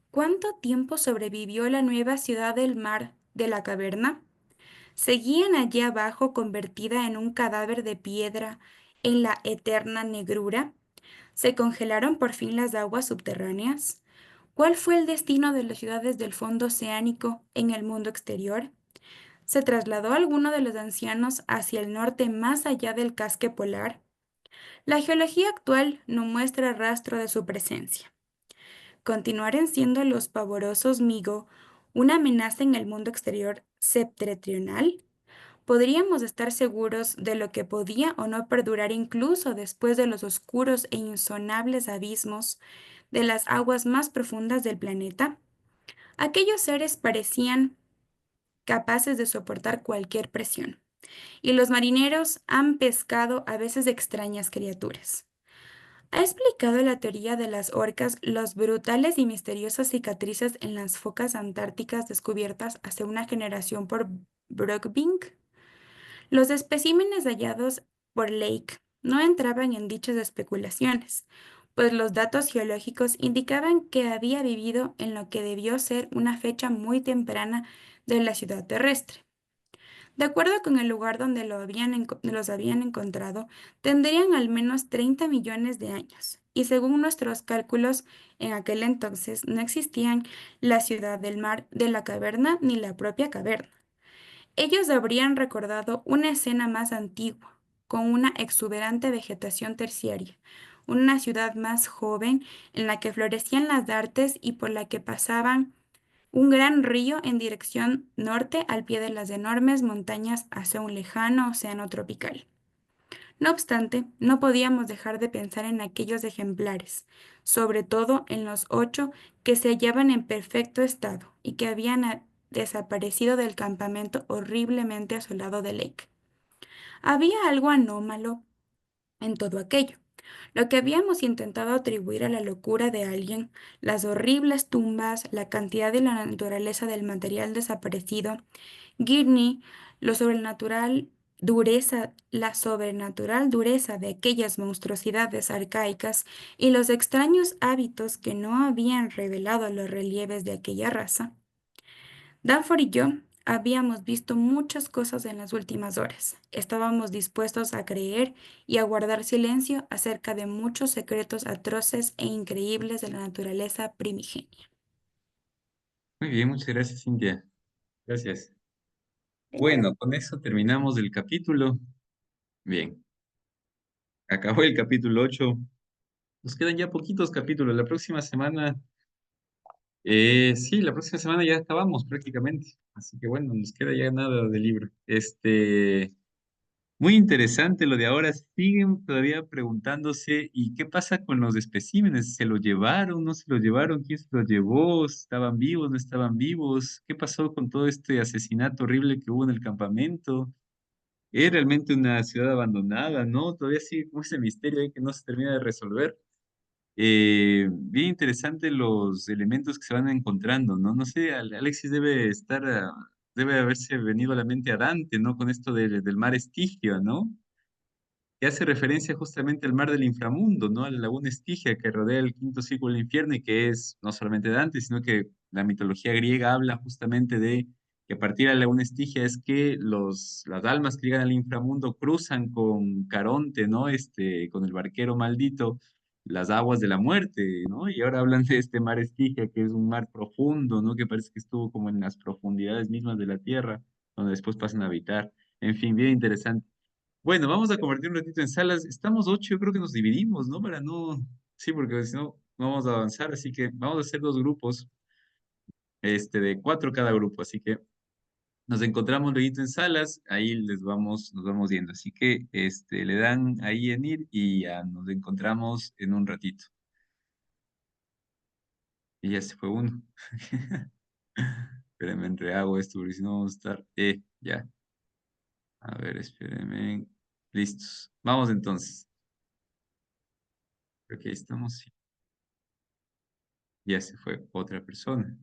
¿Cuánto tiempo sobrevivió la nueva ciudad del mar de la caverna? ¿Seguían allí abajo convertida en un cadáver de piedra en la eterna negrura? ¿Se congelaron por fin las aguas subterráneas? ¿Cuál fue el destino de las ciudades del fondo oceánico en el mundo exterior? ¿Se trasladó alguno de los ancianos hacia el norte más allá del casque polar? La geología actual no muestra rastro de su presencia. ¿Continuaron siendo los pavorosos Migo una amenaza en el mundo exterior septentrional? ¿Podríamos estar seguros de lo que podía o no perdurar incluso después de los oscuros e insonables abismos de las aguas más profundas del planeta? Aquellos seres parecían capaces de soportar cualquier presión, y los marineros han pescado a veces extrañas criaturas. ¿Ha explicado la teoría de las orcas las brutales y misteriosas cicatrices en las focas antárticas descubiertas hace una generación por Brookbank? Los especímenes hallados por Lake no entraban en dichas especulaciones, pues los datos geológicos indicaban que había vivido en lo que debió ser una fecha muy temprana de la ciudad terrestre. De acuerdo con el lugar donde los habían encontrado, tendrían al menos 30 millones de años, y según nuestros cálculos, en aquel entonces no existían la ciudad del mar de la caverna ni la propia caverna. Ellos habrían recordado una escena más antigua, con una exuberante vegetación terciaria, una ciudad más joven en la que florecían las artes y por la que pasaban un gran río en dirección norte al pie de las enormes montañas hacia un lejano océano tropical. No obstante, no podíamos dejar de pensar en aquellos ejemplares, sobre todo en los 8 que se hallaban en perfecto estado y que habían desaparecido del campamento horriblemente asolado de Lake. Había algo anómalo en todo aquello. Lo que habíamos intentado atribuir a la locura de alguien, las horribles tumbas, la cantidad y la naturaleza del material desaparecido, Gurney, la sobrenatural dureza de aquellas monstruosidades arcaicas y los extraños hábitos que no habían revelado los relieves de aquella raza. Danforth y yo habíamos visto muchas cosas en las últimas horas. Estábamos dispuestos a creer y a guardar silencio acerca de muchos secretos atroces e increíbles de la naturaleza primigenia. Muy bien, muchas gracias, Cintia. Gracias. De nada. Bueno, con eso terminamos el capítulo. Bien, acabó el capítulo 8. Nos quedan ya poquitos capítulos. La próxima semana, sí, la próxima semana ya acabamos prácticamente. Así que bueno, nos queda ya nada de libro. Muy interesante lo de ahora. Siguen todavía preguntándose, ¿y qué pasa con los especímenes? ¿Se los llevaron? ¿No se los llevaron? ¿Quién se los llevó? ¿Estaban vivos? ¿No estaban vivos? ¿Qué pasó con todo este asesinato horrible que hubo en el campamento? ¿Es realmente una ciudad abandonada? ¿No? Todavía sigue como ese misterio ahí que no se termina de resolver. Bien interesante los elementos que se van encontrando, ¿no? No sé, Alexis debe estar, debe haberse venido a la mente a Dante, ¿no? Con esto del mar Estigio, ¿no? Que hace referencia justamente al mar del inframundo, ¿no? A la laguna Estigia que rodea el quinto círculo del infierno y que es no solamente Dante, sino que la mitología griega habla justamente de que a partir de la laguna Estigia es que las almas que llegan al inframundo cruzan con Caronte, ¿no? Con el barquero maldito, las aguas de la muerte, ¿no? Y ahora hablan de este mar Estigia, que es un mar profundo, ¿no? Que parece que estuvo como en las profundidades mismas de la tierra, donde después pasan a habitar. En fin, bien interesante. Bueno, vamos a convertir un ratito en salas. Estamos 8, yo creo que nos dividimos, ¿no? Para no, sí, porque si no, no vamos a avanzar, así que vamos a hacer dos grupos, de 4 cada grupo, así que nos encontramos luego en salas, ahí nos vamos viendo, así que, le dan ahí en ir y ya nos encontramos en un ratito. Y ya se fue uno. Espérenme, entrehago esto, porque si no vamos a estar, ya. A ver, espérenme. Listos. Vamos entonces. Creo que ahí estamos. Sí. Ya se fue otra persona.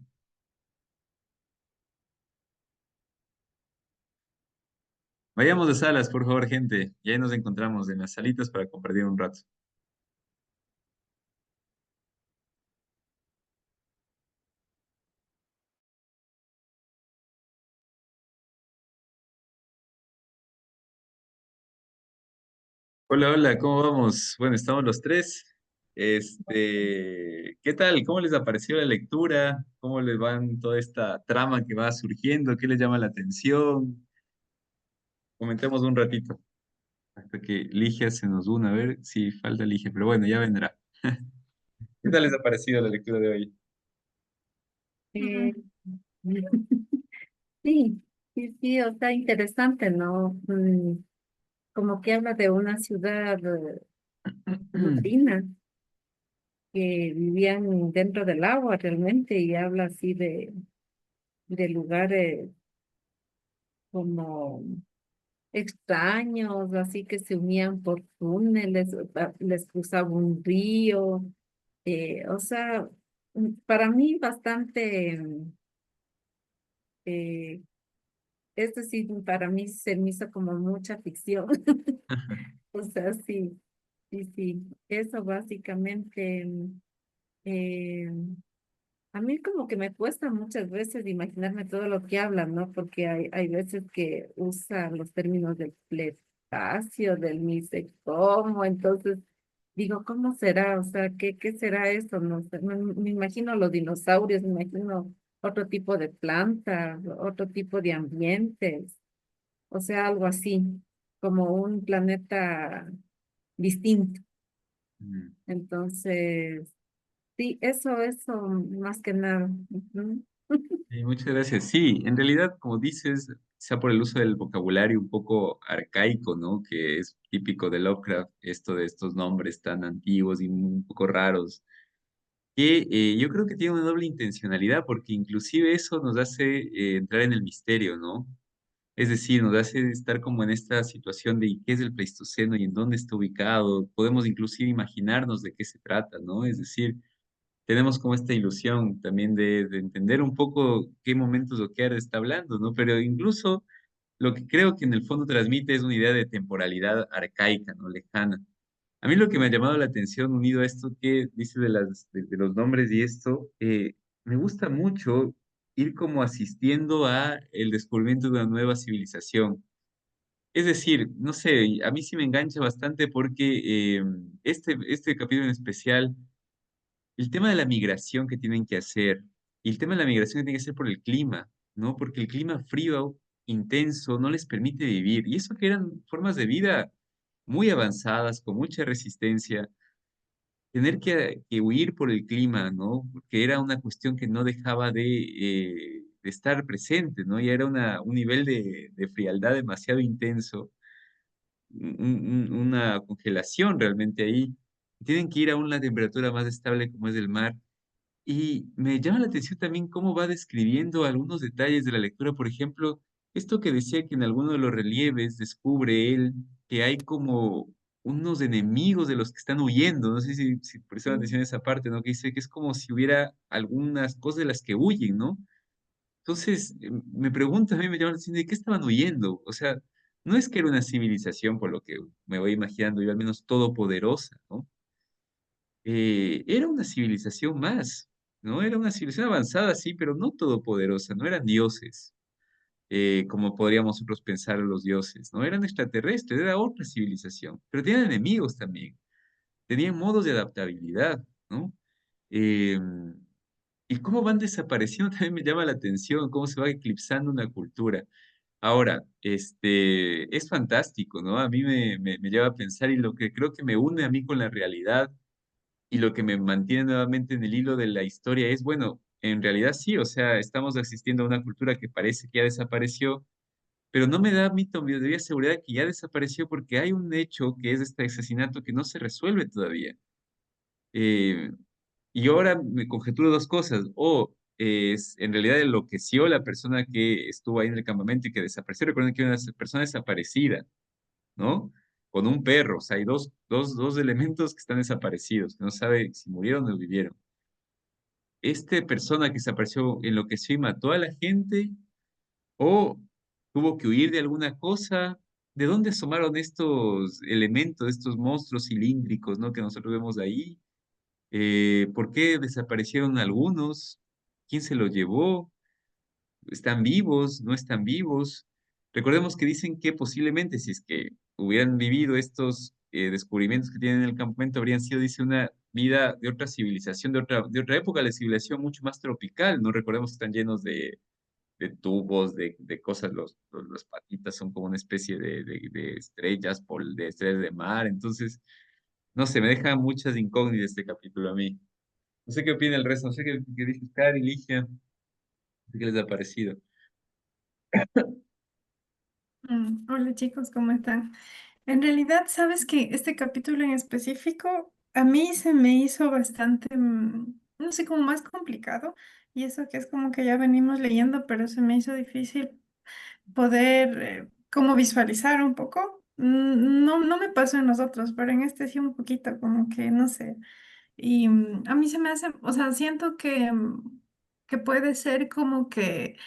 Vayamos de salas, por favor, gente. Y ahí nos encontramos en las salitas para compartir un rato. Hola, hola, ¿cómo vamos? Bueno, estamos los tres. ¿Qué tal? ¿Cómo les ha parecido la lectura? ¿Cómo les van toda esta trama que va surgiendo? ¿Qué les llama la atención? Comentemos un ratito, hasta que Ligia se nos una, a ver si falta Ligia, pero bueno, ya vendrá. ¿Qué tal les ha parecido la lectura de hoy? Eh, sí, sí, sí, o sea, interesante, ¿no? Como que habla de una ciudad marina que vivían dentro del agua realmente y habla así de lugares como extraños, así que se unían por túneles, les cruzaba un río, o sea, para mí bastante, eh, esto sí, para mí se me hizo como mucha ficción, o sea, sí, sí, sí, eso básicamente, eh, a mí como que me cuesta muchas veces imaginarme todo lo que hablan, ¿no? Porque hay veces que usan los términos del pletasio, del ni sé cómo, entonces digo, ¿cómo será? O sea, ¿qué será eso? No sé, me imagino los dinosaurios, me imagino otro tipo de plantas, otro tipo de ambientes, o sea, algo así, como un planeta distinto. Mm. Entonces, sí, eso, más que nada. Ujú. Muchas gracias. Sí, en realidad, como dices, sea por el uso del vocabulario un poco arcaico, ¿no? Que es típico de Lovecraft, esto de estos nombres tan antiguos y un poco raros, que yo creo que tiene una doble intencionalidad, porque inclusive eso nos hace entrar en el misterio, ¿no? Es decir, nos hace estar como en esta situación de qué es el Pleistoceno y en dónde está ubicado. Podemos inclusive imaginarnos de qué se trata, ¿no? Es decir, tenemos como esta ilusión también de entender un poco qué momentos o qué área está hablando, ¿no? Pero incluso lo que creo que en el fondo transmite es una idea de temporalidad arcaica, ¿no? Lejana. A mí lo que me ha llamado la atención unido a esto que dice de los nombres y esto, me gusta mucho ir como asistiendo a el descubrimiento de una nueva civilización. Es decir, no sé, a mí sí me engancha bastante porque este capítulo en especial el tema de la migración que tienen que hacer, y el tema de la migración que tiene que hacer por el clima, ¿no? Porque el clima frío, intenso, no les permite vivir. Y eso que eran formas de vida muy avanzadas, con mucha resistencia, tener que huir por el clima, ¿no? Porque era una cuestión que no dejaba de estar presente, ¿no? Y era un nivel de frialdad demasiado intenso, una congelación realmente ahí. Tienen que ir a una temperatura más estable como es el mar y me llama la atención también cómo va describiendo algunos detalles de la lectura. Por ejemplo, esto que decía que en alguno de los relieves descubre él que hay como unos enemigos de los que están huyendo. No sé si prestaron atención a esa parte, ¿no? Que dice que es como si hubiera algunas cosas de las que huyen, ¿no? Entonces, me pregunto, a mí me llama la atención de qué estaban huyendo. O sea, no es que era una civilización, por lo que me voy imaginando yo, al menos todopoderosa, ¿no? Era una civilización más, ¿no? Era una civilización avanzada, sí, pero no todopoderosa, no eran dioses, como podríamos nosotros pensar en los dioses, ¿no? Eran extraterrestres, era otra civilización, pero tenían enemigos también, tenían modos de adaptabilidad, ¿no? Eh, y cómo van desapareciendo también me llama la atención, cómo se va eclipsando una cultura. Ahora, es fantástico, ¿no? A mí me lleva a pensar y lo que creo que me une a mí con la realidad y lo que me mantiene nuevamente en el hilo de la historia es, bueno, en realidad sí, o sea, estamos asistiendo a una cultura que parece que ya desapareció, pero no me da a mí todavía seguridad que ya desapareció porque hay un hecho que es este asesinato que no se resuelve todavía. Eh, y ahora me conjeturo dos cosas, o es en realidad enloqueció la persona que estuvo ahí en el campamento y que desapareció. Recuerden que era una persona desaparecida, ¿no? Con un perro, o sea, hay dos elementos que están desaparecidos, que no sabe si murieron o vivieron. Esta persona que desapareció enloqueció y mató a la gente o tuvo que huir de alguna cosa. ¿De dónde asomaron estos elementos, estos monstruos cilíndricos, ¿no? Que nosotros vemos ahí. ¿Por qué desaparecieron algunos? ¿Quién se los llevó? ¿Están vivos? ¿No están vivos? Recordemos que dicen que posiblemente si es que hubieran vivido estos descubrimientos que tienen en el campamento, habrían sido, dice, una vida de otra civilización, de otra época, la civilización mucho más tropical, ¿no? Recordemos que están llenos de tubos, de cosas, las patitas son como una especie de estrellas, de estrellas de mar, entonces, no sé, me deja muchas incógnitas este capítulo a mí. No sé qué opina el resto, no sé qué dice Cari, Ligia, no sé qué les ha parecido. Hola chicos, ¿cómo están? En realidad, sabes que este capítulo en específico a mí se me hizo bastante, no sé, como más complicado. Y eso que es como que ya venimos leyendo, pero se me hizo difícil poder como visualizar un poco. No, no me pasó en los otros, pero en este sí un poquito, como que no sé. Y a mí se me hace, o sea, siento que puede ser como que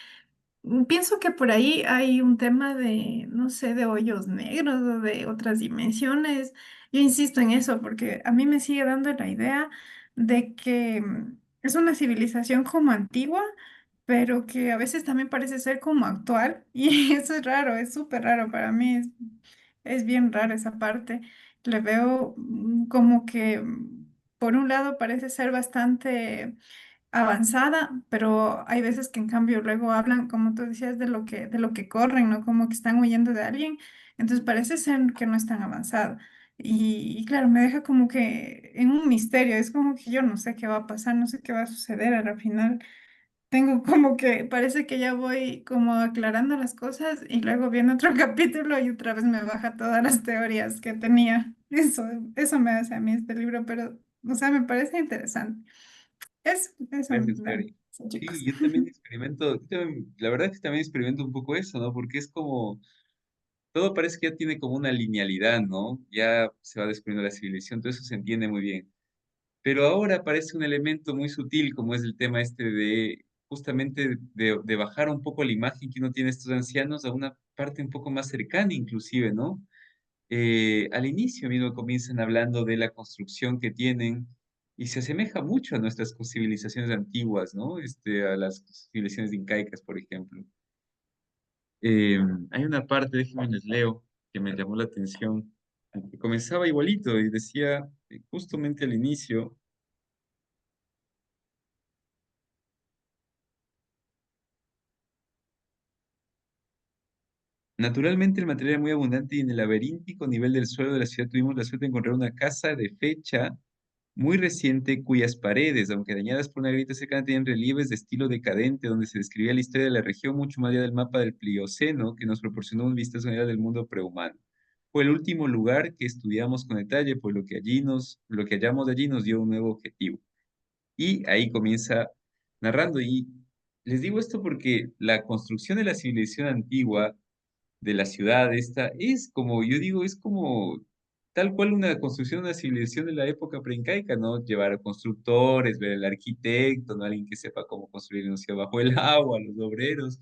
pienso que por ahí hay un tema de, no sé, de hoyos negros o de otras dimensiones. Yo insisto en eso porque a mí me sigue dando la idea de que es una civilización como antigua, pero que a veces también parece ser como actual. Y eso es raro, es súper raro para mí. Es bien raro esa parte. Le veo como que, por un lado, parece ser bastante avanzada, pero hay veces que en cambio luego hablan, como tú decías, de lo que corren, ¿no? Como que están huyendo de alguien. Entonces parece ser que no es tan avanzado. Y claro, me deja como que en un misterio. Es como que yo no sé qué va a pasar, no sé qué va a suceder a la final. Tengo como que parece que ya voy como aclarando las cosas y luego viene otro capítulo y otra vez me baja todas las teorías que tenía. Eso me hace a mí este libro, pero, o sea, me parece interesante. Eso, Gracias, bueno, Cari. sí, chicos. Sí, yo también experimento, la verdad es que también experimento un poco eso, ¿no? Porque es como, todo parece que ya tiene como una linealidad, ¿no? Ya se va descubriendo la civilización, todo eso se entiende muy bien. Pero ahora aparece un elemento muy sutil, como es el tema este de justamente de bajar un poco la imagen que uno tiene de estos ancianos a una parte un poco más cercana, inclusive, ¿no? Al inicio mismo comienzan hablando de la construcción que tienen y se asemeja mucho a nuestras civilizaciones antiguas, ¿no? A las civilizaciones incaicas, por ejemplo. Eh, Hay una parte, déjenme les leo, que me llamó la atención, que comenzaba igualito y decía, justamente al inicio. Naturalmente, el material era muy abundante y en el laberíntico nivel del suelo de la ciudad tuvimos la suerte de encontrar una casa de fecha muy reciente cuyas paredes, aunque dañadas por una grieta cercana, tenían relieves de estilo decadente donde se describía la historia de la región mucho más allá del mapa del Plioceno que nos proporcionó un vistazo general del mundo prehumano. Fue el último lugar que estudiamos con detalle, pues lo que hallamos allí nos dio un nuevo objetivo. Y ahí comienza narrando. Y les digo esto porque la construcción de la civilización antigua de la ciudad esta, es como, yo digo, es como tal cual una construcción de una civilización de la época preincaica, ¿no? Llevar a constructores, ver al arquitecto, ¿no? Alguien que sepa cómo construir una ciudad bajo el agua, los obreros.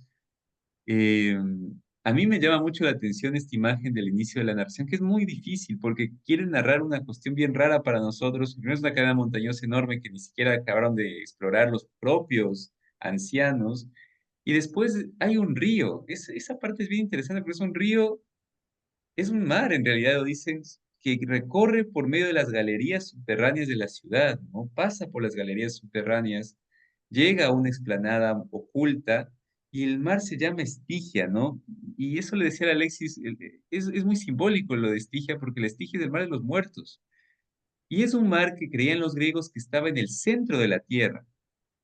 Eh, a mí me llama mucho la atención esta imagen del inicio de la narración, que es muy difícil porque quieren narrar una cuestión bien rara para nosotros. Primero es una cadena montañosa enorme que ni siquiera acabaron de explorar los propios ancianos. Y después hay un río. Esa parte es bien interesante porque es un río, es un mar en realidad, lo dicen, que recorre por medio de las galerías subterráneas de la ciudad, ¿no? Pasa por las galerías subterráneas, llega a una explanada oculta y el mar se llama Estigia, ¿no? Y eso le decía a Alexis, es muy simbólico lo de Estigia porque la Estigia es el mar de los muertos. Y es un mar que creían los griegos que estaba en el centro de la tierra,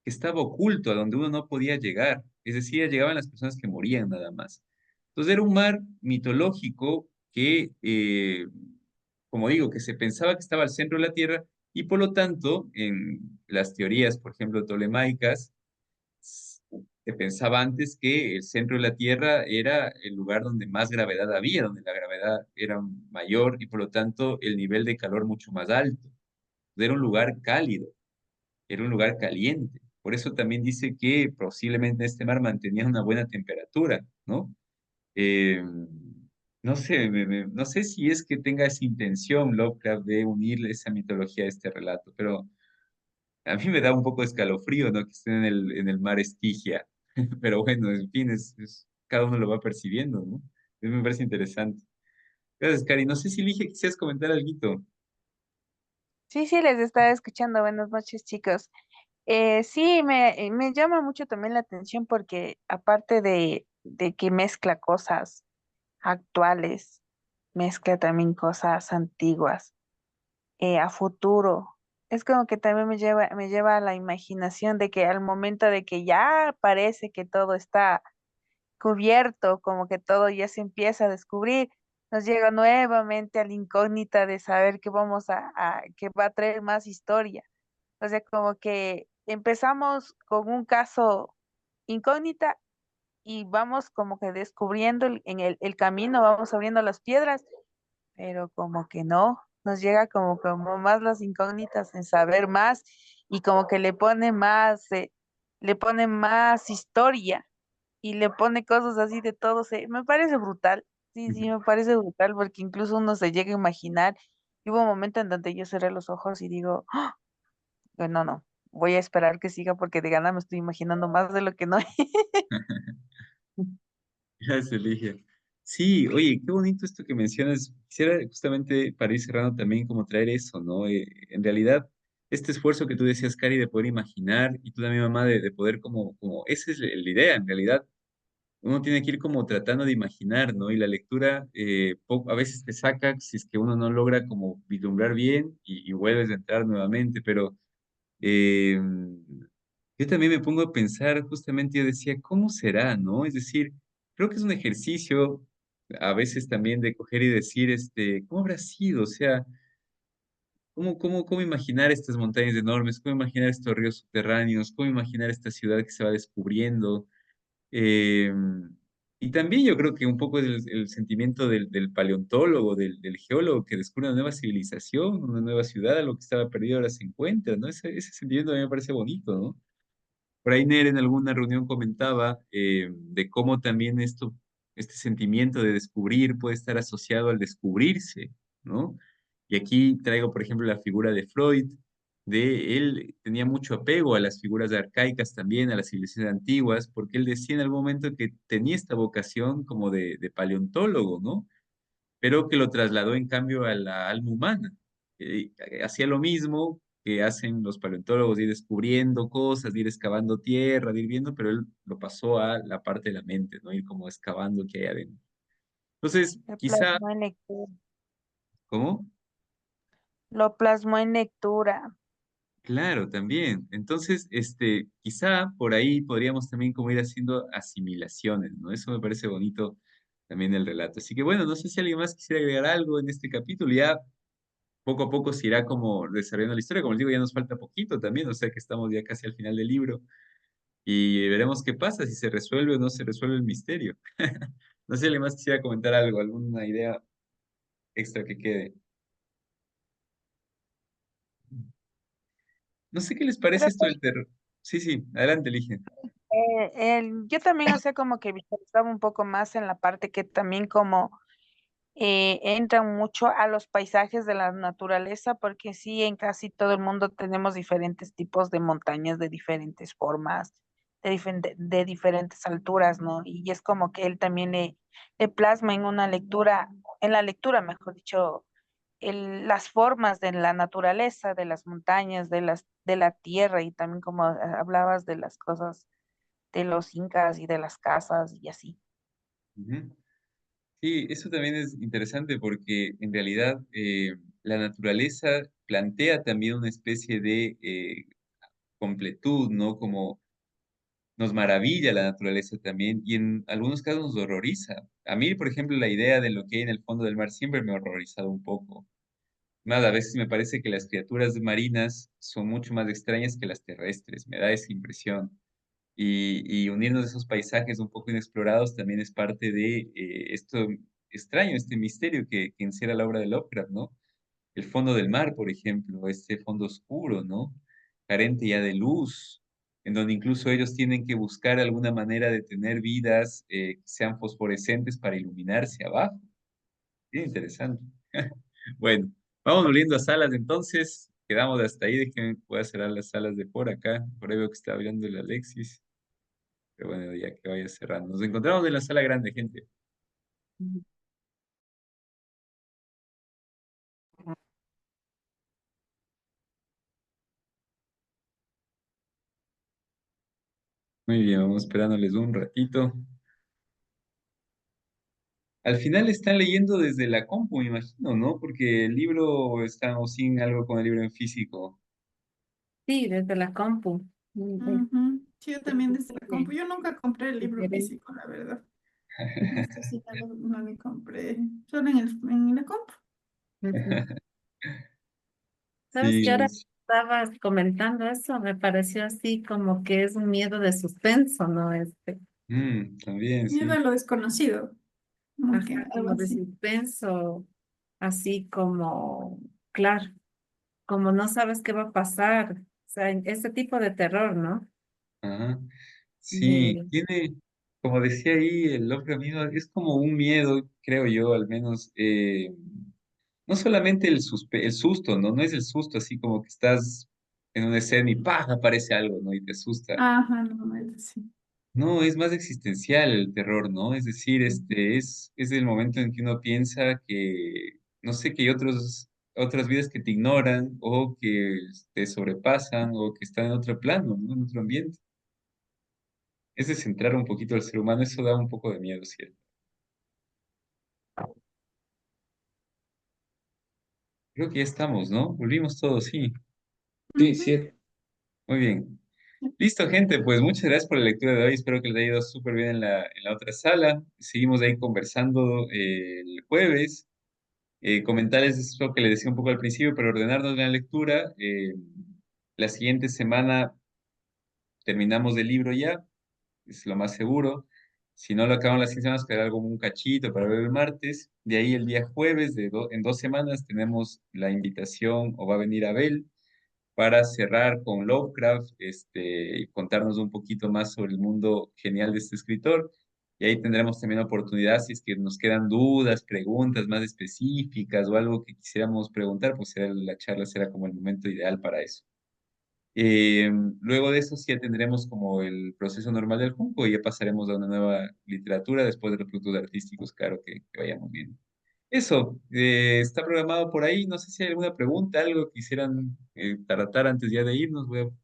que estaba oculto, a donde uno no podía llegar. Es decir, llegaban las personas que morían nada más. Entonces era un mar mitológico que, como digo, que se pensaba que estaba al centro de la Tierra y por lo tanto, en las teorías, por ejemplo, tolemaicas, se pensaba antes que el centro de la Tierra era el lugar donde más gravedad había, donde la gravedad era mayor y por lo tanto el nivel de calor mucho más alto. Era un lugar cálido, era un lugar caliente. Por eso también dice que posiblemente este mar mantenía una buena temperatura, ¿no? Eh, no sé, no sé si es que tenga esa intención Lovecraft de unir esa mitología a este relato, pero a mí me da un poco de escalofrío, ¿no? Que estén en el mar Estigia. Pero bueno, en fin, cada uno lo va percibiendo, ¿no? Eso me parece interesante. Gracias, Cari. No sé si Ligia quisieras comentar algo. Sí, sí, les estaba escuchando. Buenas noches, chicos. Sí, me llama mucho también la atención porque aparte de que mezcla cosas actuales, mezcla también cosas antiguas, a futuro. Es como que también me lleva a la imaginación de que al momento de que ya parece que todo está cubierto, como que todo ya se empieza a descubrir, nos llega nuevamente a la incógnita de saber que que va a traer más historia. O sea, como que empezamos con un caso incógnita y vamos como que descubriendo en el camino, vamos abriendo las piedras, pero como que no, nos llega como más las incógnitas en saber más y como que le pone más historia y le pone cosas así de todo. Me parece brutal, sí, sí, me parece brutal porque incluso uno se llega a imaginar. Y hubo un momento en donde yo cerré los ojos y digo, "Ah, no, no, voy a esperar que siga porque de gana me estoy imaginando más de lo que no". Ya se elige. Sí, oye, qué bonito esto que mencionas. Quisiera justamente para ir cerrando también como traer eso, ¿no? En realidad, este esfuerzo que tú decías, Cari, de poder imaginar y tú también, mamá, de poder esa es la idea, en realidad. Uno tiene que ir como tratando de imaginar, ¿no? Y la lectura a veces te saca si es que uno no logra como vislumbrar bien y vuelves a entrar nuevamente, pero eh, yo también me pongo a pensar, justamente yo decía, ¿cómo será, no? Es decir, creo que es un ejercicio a veces también de coger y decir, ¿cómo habrá sido? O sea, ¿cómo imaginar estas montañas enormes? ¿Cómo imaginar estos ríos subterráneos? ¿Cómo imaginar esta ciudad que se va descubriendo? Eh, y también yo creo que un poco es el sentimiento del paleontólogo, del geólogo que descubre una nueva civilización, una nueva ciudad, algo que estaba perdido ahora se encuentra, ¿no? Ese sentimiento a mí me parece bonito, ¿no? Por ahí Ner en alguna reunión comentaba de cómo también este sentimiento de descubrir puede estar asociado al descubrirse, ¿no? Y aquí traigo, por ejemplo, la figura de Freud, de él tenía mucho apego a las figuras arcaicas también, a las civilizaciones antiguas, porque él decía en algún momento que tenía esta vocación como de paleontólogo, ¿no? Pero que lo trasladó en cambio a la alma humana. Hacía lo mismo que hacen los paleontólogos, de ir descubriendo cosas, de ir excavando tierra, de ir viendo, pero él lo pasó a la parte de la mente, ¿no? Ir como excavando qué hay adentro. Entonces, Lo quizá, plasmó en lectura. ¿cómo? Lo plasmó en lectura. Claro, también. Entonces, quizá por ahí podríamos también como ir haciendo asimilaciones, ¿no? Eso me parece bonito también del relato. Así que bueno, no sé si alguien más quisiera agregar algo en este capítulo. Ya poco a poco se irá como desarrollando la historia. Como les digo, ya nos falta poquito también, o sea que estamos ya casi al final del libro y veremos qué pasa, si se resuelve o no se resuelve el misterio. No sé si alguien más quisiera comentar algo, alguna idea extra que quede. No sé qué les parece Creo esto del terror. Sí, sí, adelante, elige. yo también, o sea, como que visualizaba un poco más en la parte que también como entran mucho a los paisajes de la naturaleza, porque sí, en casi todo el mundo tenemos diferentes tipos de montañas de diferentes formas, de diferentes alturas, ¿no? Y es como que él también le plasma en una lectura, en la lectura, mejor dicho, las formas de la naturaleza, de las montañas, de la tierra, y también como hablabas de las cosas de los incas y de las casas y así. Ujú. Sí, eso también es interesante porque en realidad la naturaleza plantea también una especie de completud, ¿no? Como nos maravilla la naturaleza también y en algunos casos nos horroriza. A mí, por ejemplo, la idea de lo que hay en el fondo del mar siempre me ha horrorizado un poco. Nada, a veces me parece que las criaturas marinas son mucho más extrañas que las terrestres, me da esa impresión. Y unirnos a esos paisajes un poco inexplorados también es parte de esto extraño, este misterio que encierra la obra de Lovecraft, ¿no? El fondo del mar, por ejemplo, este fondo oscuro, ¿no? Carente ya de luz, en donde incluso ellos tienen que buscar alguna manera de tener vidas que sean fosforescentes para iluminarse abajo. Bien interesante. Bueno, vamos volviendo a salas entonces. Quedamos hasta ahí. Déjenme, voy a cerrar las salas de por acá. Por ahí veo que está hablando el Alexis. Pero bueno, ya que vaya cerrando. Nos encontramos en la sala grande, gente. Muy bien, vamos esperándoles un ratito. Al final están leyendo desde la compu, me imagino, ¿no? Porque el libro está o sin algo con el libro en físico. Sí, desde la compu. Es Ujú. Sí, yo también desde la compu. diferente. Yo nunca compré el libro Diferente. físico, la verdad. Esto sí, no lo compré solo en la compu. Ujú. ¿Sabes qué? Sí, Ahora estabas comentando eso, me pareció así como que es un miedo de suspenso, ¿no? también, Miedo a sí. lo desconocido, como que Ajá, algo como de así. suspenso, así como, claro, como no sabes qué va a pasar. O sea, ese tipo de terror, ¿no? Ajá. Sí, De, tiene, como decía ahí el otro amigo, es como un miedo, creo yo, al menos, no solamente el susto, ¿no? No es el susto así como que estás en una escena y ¡pah! Aparece algo, ¿no? Y te asusta. Ajá, no, es así. No, es más existencial el terror, ¿no? Es decir, es el momento en que uno piensa que, no sé, que hay otras vidas que te ignoran o que te sobrepasan o que están en otro plano, ¿no? En otro ambiente. Es descentrar un poquito al ser humano, eso da un poco de miedo, ¿cierto? Creo que ya estamos, ¿no? Volvimos todos, sí. Sí, Ujú. sí. Muy bien. Listo, gente, pues muchas gracias por la lectura de hoy. Espero que les haya ido súper bien en la otra sala. Seguimos ahí conversando el jueves. Comentarles eso que les decía un poco al principio, pero ordenarnos la lectura. La siguiente semana terminamos el libro ya, es lo más seguro. Si no lo acabamos las 15 semanas, quedará algo un cachito para ver el martes. De ahí el día jueves, en 2 semanas, tenemos la invitación o va a venir Abel para cerrar con Lovecraft, y contarnos un poquito más sobre el mundo genial de este escritor. Y ahí tendremos también oportunidad, si es que nos quedan dudas, preguntas más específicas o algo que quisiéramos preguntar, pues la charla será como el momento ideal para eso. Eh, Luego de eso sí ya tendremos como el proceso normal del Junco y ya pasaremos a una nueva literatura después de los productos artísticos, claro que vayamos viendo. Eso, está programado por ahí. No sé si hay alguna pregunta, algo que quisieran tratar antes ya de irnos. Voy a